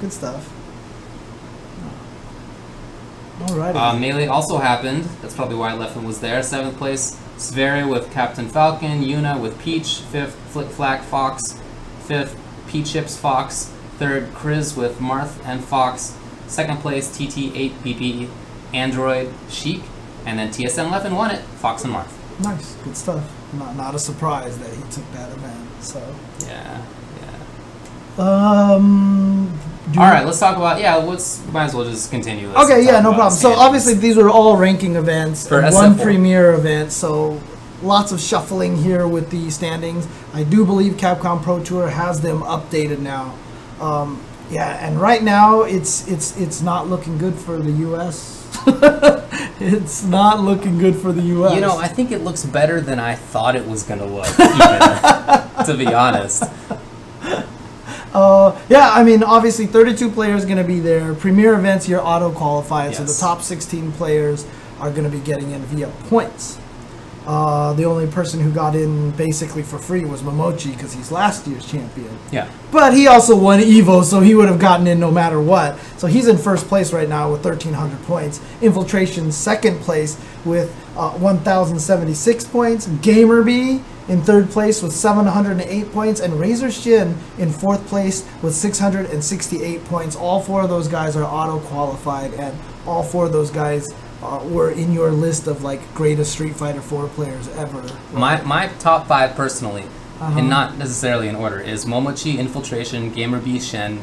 Alrighty. Melee also happened. That's probably why Leffen was there. 7th place, Sverre with Captain Falcon. Yuna with Peach. 5th, Flick Flack Fox. 5th, Peachips Fox. 3rd, Chris with Marth and Fox. 2nd place, TT8PP Android Sheik. And then TSM Leffen won it, Fox and Marth. Nice. Good stuff. Not a surprise that he took that event. So. Yeah. Alright, let's talk about might as well just continue. Okay, yeah, no problem. So obviously these are all ranking events and one premier event, so lots of shuffling here with the standings. I do believe Capcom Pro Tour has them updated now. And right now it's not looking good for the US. It's not looking good for the US. You know, I think it looks better than I thought it was gonna look, even, to be honest. I mean, obviously 32 players going to be there. Premier events, you're auto-qualified, so the top 16 players are going to be getting in via points. The only person who got in basically for free was Momochi because he's last year's champion. Yeah. But he also won EVO, so he would have gotten in no matter what. So he's in first place right now with 1,300 points. Infiltration second place with 1,076 points. GamerBee in third place with 708 points. And Razor Shin in fourth place with 668 points. All four of those guys are auto-qualified, and all four of those guys were in your list of like greatest Street Fighter 4 players ever. My top 5 personally, and not necessarily in order, is Momochi, Infiltration, GamerBee, Shen,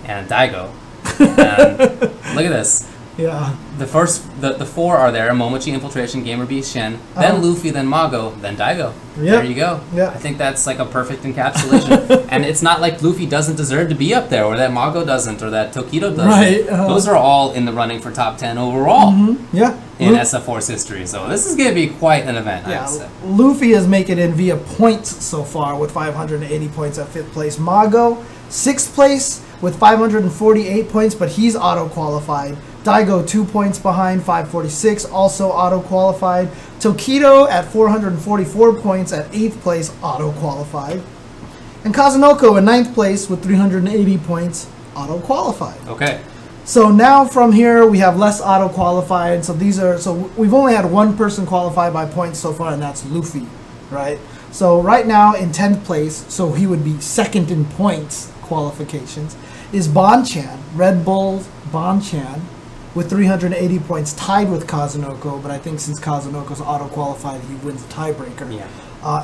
and Daigo. And look at this. Yeah. The 4 are there: Momochi, Infiltration, GamerBee, Shen, then Luffy, then Mago, then Daigo. Yep. There you go. Yeah. I think that's like a perfect encapsulation. And it's not like Luffy doesn't deserve to be up there, or that Mago doesn't, or that Tokido doesn't. Right. Those are all in the running for top 10 overall. Yeah. In SF4's history. So this is going to be quite an event, I would say. Luffy is making it in via points so far with 580 points at 5th place. Mago, 6th place with 548 points, but he's auto-qualified. Daigo 2 points behind, 546, also auto-qualified. Tokido at 444 points at 8th place, auto-qualified. And Kazunoko in 9th place with 380 points, auto-qualified. Okay. So now from here we have less auto-qualified. So we've only had one person qualify by points so far, and that's Luffy, right? So right now in 10th place, so he would be second in points qualifications, is Bonchan, Red Bull's Bonchan, with 380 points, tied with Kazunoko, but I think since Kazunoko's auto-qualified, he wins the tiebreaker. Yeah.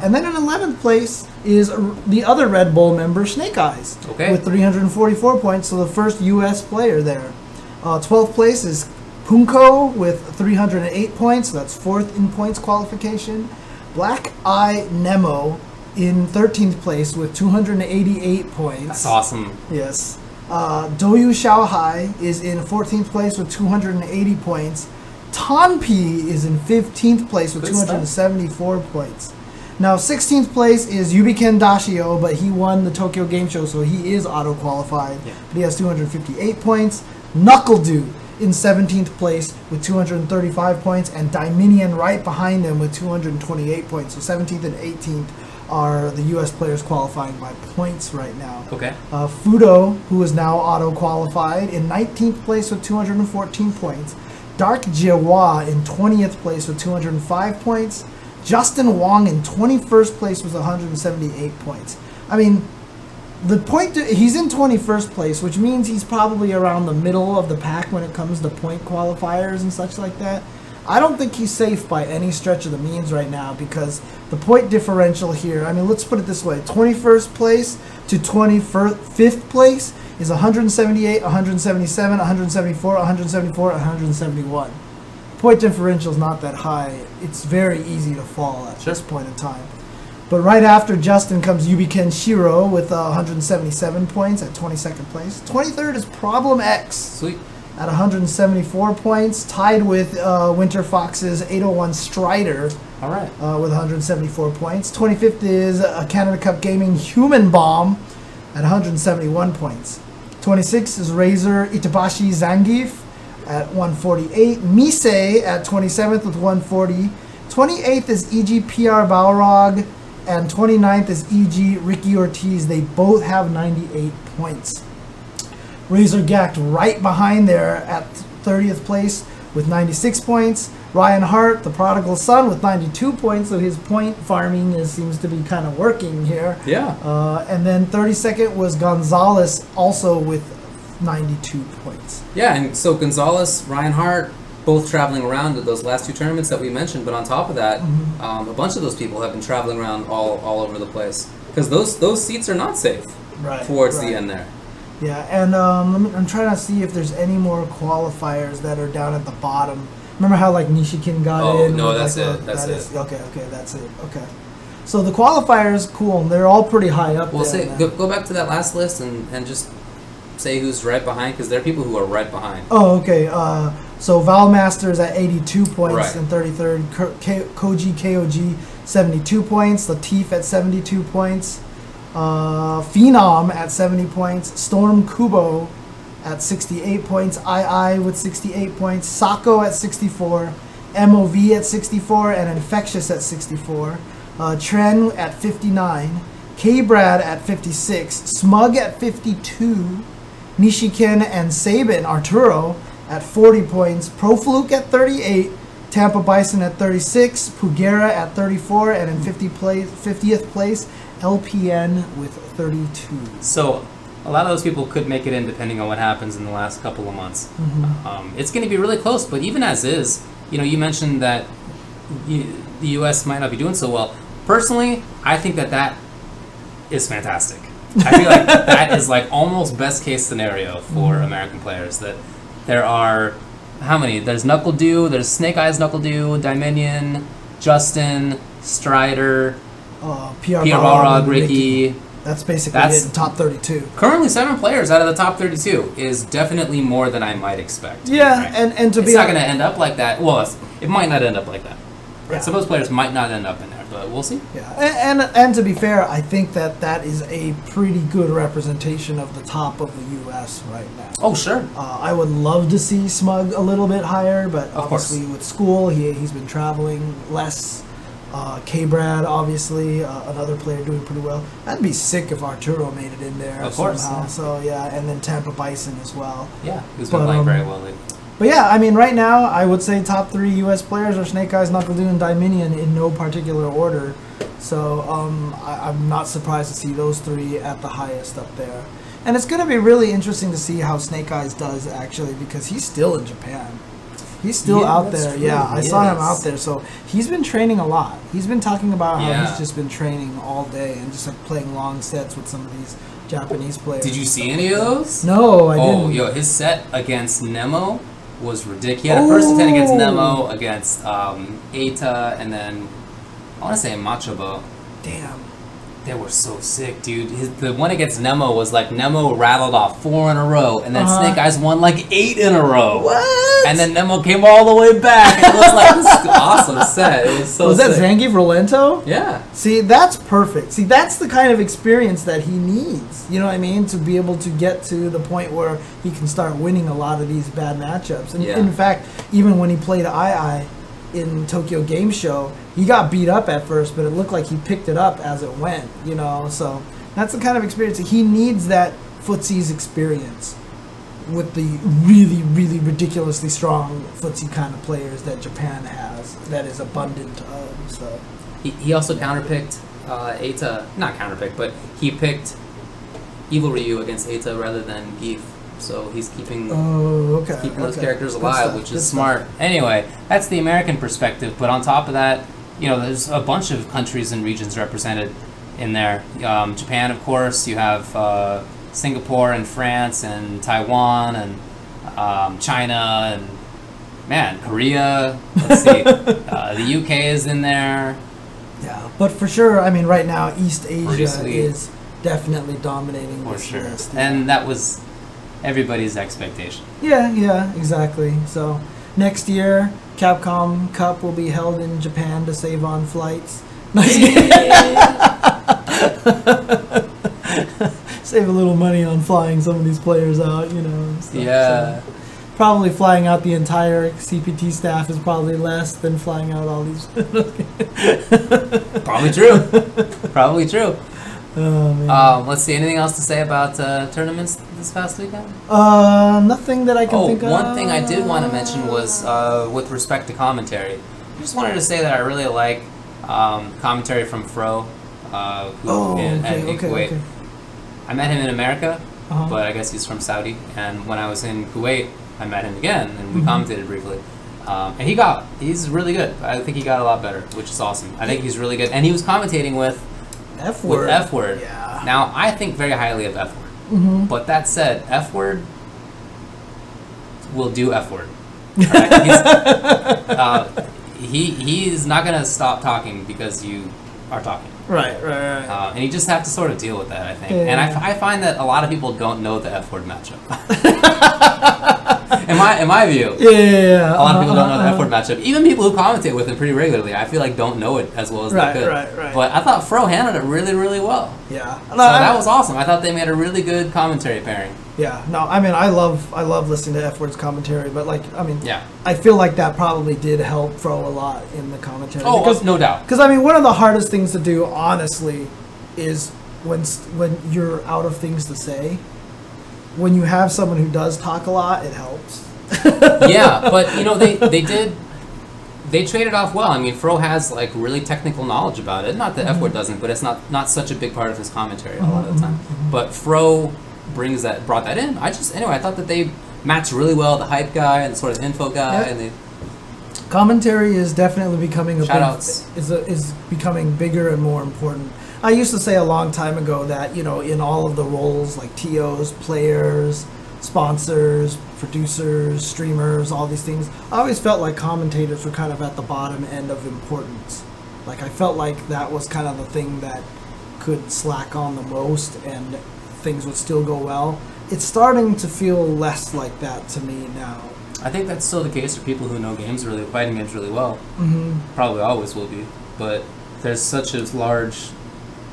And then in 11th place is the other Red Bull member, Snake Eyes, with 344 points, so the first U.S. player there. 12th place is Punko with 308 points, so that's 4th in points qualification. Black Eye Nemo in 13th place with 288 points. That's awesome. Yes. Doyu Xiaohai is in 14th place with 280 points. Tanpi is in 15th place with 274 points. Now, 16th place is Yubiken Dashio, but he won the Tokyo Game Show, so he is auto-qualified. Yeah. But he has 258 points. Knuckledew in 17th place with 235 points, and Dominion right behind him with 228 points. So 17th and 18th are the U.S. players qualifying by points right now. Okay. Fudo, who is now auto-qualified, in 19th place with 214 points. Dark Jiahua in 20th place with 205 points. Justin Wong in 21st place with 178 points. I mean, he's in 21st place, which means he's probably around the middle of the pack when it comes to point qualifiers and such like that. I don't think he's safe by any stretch of the means right now, because the point differential here, I mean, let's put it this way. 21st place to 25th place is 178, 177, 174, 174, 171. Point differential is not that high. It's very easy to fall at this point in time. But right after Justin comes Yubiken Shiro with 177 points at 22nd place. 23rd is Problem X. Sweet. At 174 points, tied with Winter Fox's 801 Strider. All right. With 174 points. 25th is Canada Cup Gaming Human Bomb at 171 points. 26th is Razor Itabashi Zangief at 148. Mise at 27th with 140. 28th is EG PR Balrog, and 29th is EG Ricky Ortiz. They both have 98 points. Razor Gact right behind there at 30th place with 96 points. Ryan Hart, the prodigal son, with 92 points, so his point farming seems to be kind of working here. Yeah. And then 32nd was Gonzalez, also with 92 points. Yeah, and so Gonzalez, Ryan Hart, both traveling around at those last two tournaments that we mentioned, but on top of that, a bunch of those people have been traveling around all over the place, because those seats are not safe towards the end there. Yeah, and I'm trying to see if there's any more qualifiers that are down at the bottom. Remember how like Nishikin got in? Oh, no, that's it. That's it. Okay, that's it. Okay. So the qualifiers, cool. They're all pretty high up there. Go back to that last list and just say who's right behind, because there are people who are right behind. Oh, okay. So Val Masters at 82 points in 33rd. Koji KOG 72 points. Latif at 72 points. Phenom at 70 points. Storm Kubo at 68 points. II with 68 points. Sako at 64. MOV at 64, and Infectious at 64. Tren at 59. K-Brad at 56. Smug at 52. Nishiken and Sabin Arturo at 40 points. Profluke at 38. Tampa Bison at 36. Pugera at 34. And in 50th place, LPN with 32. So a lot of those people could make it in depending on what happens in the last couple of months. It's going to be really close, but even as is, you know, you mentioned that the U.S. might not be doing so well. Personally, I think that is fantastic. I feel like that is like almost best case scenario for American players. That there are, how many? There's Knuckle-Dew, there's Snake Eyes Knuckle-Dew, Dominion, Justin, Strider, Pierre Ricky. That's basically it in top 32. Currently 7 players out of the top 32 is definitely more than I might expect. Yeah, and to it's be not going to end up like that. Well, it might not end up like that. Yeah. Some of those players might not end up in there, but we'll see. Yeah, and to be fair, I think that is a pretty good representation of the top of the U.S. right now. Oh, sure. I would love to see Smug a little bit higher, but of obviously course. with school, he's been traveling less. K-Brad, obviously, another player doing pretty well. That'd be sick if Arturo made it in there somehow. Yeah. So, yeah, and then Tampa Bison as well. Yeah, who's been playing very well lately. But yeah, I mean, right now, I would say top 3 U.S. players are Snake Eyes, Knuckle-Dew, and Dominion in no particular order. So I'm not surprised to see those 3 at the highest up there. And it's going to be really interesting to see how Snake Eyes does, actually, because he's still in Japan. He's still out there. True. Yeah, I saw him out there. So he's been training a lot. He's been talking about how he's just been training all day and just like playing long sets with some of these Japanese players. Did you see any of those? No, I didn't. Oh, yo, his set against Nemo was ridiculous. He had a first to 10 against Nemo, against Eita, and then I want to say Machobo. Damn. They were so sick, dude. The one against Nemo was like Nemo rattled off 4 in a row, and then Snake Eyes won like 8 in a row. What? And then Nemo came all the way back. And it was like this awesome set. It was so Was that sick. Zangief Rolento? Yeah. See, that's perfect. See, that's the kind of experience that he needs. You know what I mean? To be able to get to the point where he can start winning a lot of these bad matchups. And in fact, even when he played II in Tokyo Game Show, he got beat up at first, but it looked like he picked it up as it went, you know. So that's the kind of experience he needs, that footsie's experience with the really, really ridiculously strong footsie kind of players that Japan has, that is abundant of. So he also counterpicked Eita, not counterpicked, but he picked Evil Ryu against Eita rather than Geef. So he's keeping those characters alive, which is smart. Anyway, that's the American perspective. But on top of that, you know, there's a bunch of countries and regions represented in there. Japan, of course. You have Singapore and France and Taiwan and China and, man, Korea. Let's see. The UK is in there. Yeah, but for sure, I mean, right now, East Asia is definitely dominating this list. Yeah. And that was everybody's expectation. Yeah, exactly. So next year, Capcom Cup will be held in Japan to save on flights. Save a little money on flying some of these players out, you know. So probably flying out the entire CPT staff is probably less than flying out all these. Probably true. Probably true. Oh, man. Let's see. Anything else to say about tournaments this past weekend? Nothing that I can think of. One thing I did want to mention was with respect to commentary. I just wanted to say that I really like commentary from Fro, in Kuwait. Okay. I met him in America, but I guess he's from Saudi. And when I was in Kuwait, I met him again, and we commentated briefly. And he's really good. I think he got a lot better, which is awesome. I think he's really good. And he was commentating with F-Word. Yeah. Now, I think very highly of F-Word. But that said, F-Word will do F-Word. Right? He's not going to stop talking because you are talking. Right. And you just have to sort of deal with that, I think. Yeah. And I find that a lot of people don't know the F-Word matchup. in my view. Yeah. A lot of people don't know the F4 matchup. Even people who commentate with him pretty regularly, I feel like don't know it as well as they could. Right. But I thought Fro handled it really, really well. Yeah. So that was awesome. I thought they made a really good commentary pairing. Yeah. No, I mean, I love listening to F-Word's commentary, but like, I mean, yeah. I feel like that probably did help Fro a lot in the commentary. Oh, because, no doubt. Because I mean, one of the hardest things to do, honestly, is when you're out of things to say. When you have someone who does talk a lot, it helps. Yeah, but you know they traded off well. I mean, Fro has like really technical knowledge about it. Not that F-Word doesn't, but it's not such a big part of his commentary a lot of the time. But Fro brought that in. I thought that they matched really well, the hype guy and the sort of info guy, and commentary is definitely becoming is becoming bigger and more important. I used to say a long time ago that, you know, in all of the roles like TOs, players, sponsors, producers, streamers, all these things, I always felt like commentators were kind of at the bottom end of importance. Like I felt like that was kind of the thing that could slack on the most and things would still go well. It's starting to feel less like that to me now. I think that's still the case for people who know fighting games really well. Probably always will be, but there's such a large,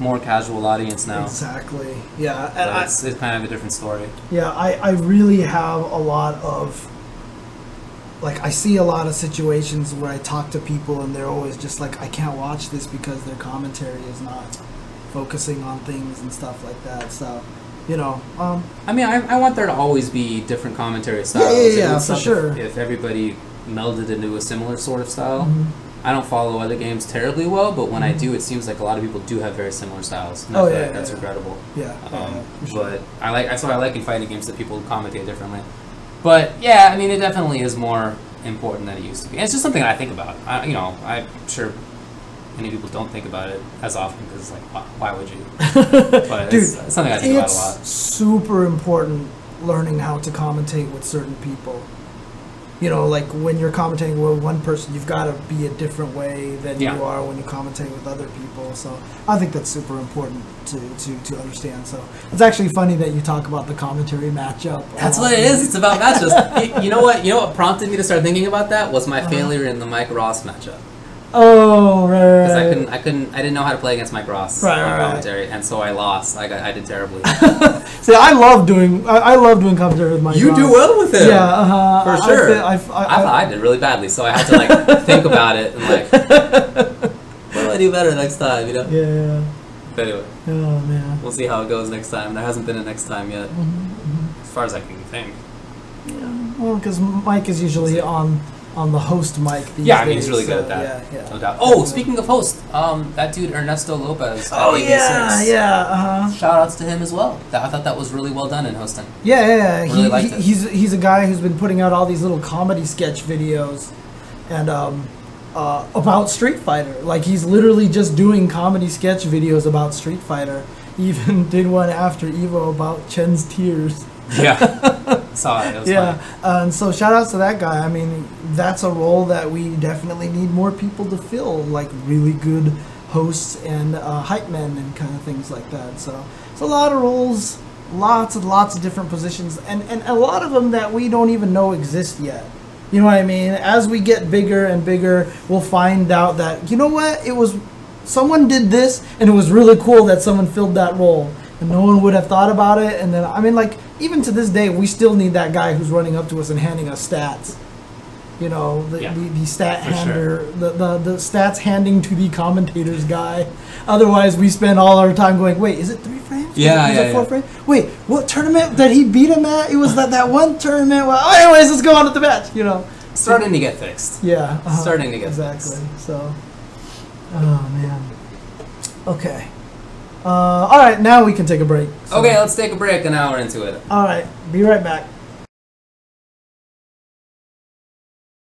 more casual audience now. Exactly. Yeah. And it's kind of a different story. Yeah, I really have a lot of, like, I see a lot of situations where I talk to people and they're always just like, I can't watch this because their commentary is not focusing on things and stuff like that. So, you know. I mean, I want there to always be different commentary styles. Yeah, for sure. If everybody melded into a similar sort of style. I don't follow other games terribly well, but when I do, it seems like a lot of people do have very similar styles. And that's regrettable. Yeah. But I like in fighting games that people commentate differently. But yeah, I mean, it definitely is more important than it used to be. And it's just something I think about. I'm sure many people don't think about it as often because, like, why would you? But Dude, it's something I think about a lot. It's super important learning how to commentate with certain people. You know, like when you're commentating with one person, you've got to be a different way than you are when you commentate with other people. So I think that's super important to understand. So it's actually funny that you talk about the commentary matchup. That's what it is. It's about matchups. You know what prompted me to start thinking about that was my failure in the Mike Ross matchup. Oh, right. Because I didn't know how to play against Mike Ross on commentary, and so I lost. I did terribly. See, I love doing commentary with Mike Ross. You do well with it. Yeah, for sure. I thought I did really badly, so I had to like think about it and like, what do I do better next time? You know? Yeah. But anyway. Oh man. We'll see how it goes next time. There hasn't been a next time yet, as far as I can think. Yeah. Well, because Mike is usually on the host mic these days. I mean, he's really good at that. Yeah. No doubt. Oh, speaking of host, that dude Ernesto Lopez. Oh, yeah. Shout outs to him as well. I thought that was really well done in hosting. Yeah. Really liked it. He's a guy who's been putting out all these little comedy sketch videos and about Street Fighter. Like, he's literally just doing comedy sketch videos about Street Fighter. He even did one after Evo about Chen's tears. Yeah, saw it. It was funny. And so shout outs to that guy. I mean, that's a role that we definitely need more people to fill, like really good hosts and hype men and kind of things like that. So it's a lot of roles, lots of different positions, and a lot of them that we don't even know exist yet. You know what I mean? As we get bigger and bigger, we'll find out that, you know what, someone did this, and it was really cool that someone filled that role. And no one would have thought about it. And then, I mean, like, even to this day, we still need that guy who's running up to us and handing us stats. You know, the stat hander, sure. the stats handing to the commentators guy. Otherwise, we spend all our time going, wait, is it 3 frames? Is it 4 frames? Wait, what tournament did he beat him at? It was that one tournament. Well, anyways, let's go on with the match, you know. Starting to get fixed. Yeah. Starting to get fixed. Exactly. So, oh, man. Okay. All right, now we can take a break. Okay, let's take a break. An hour into it. All right, be right back.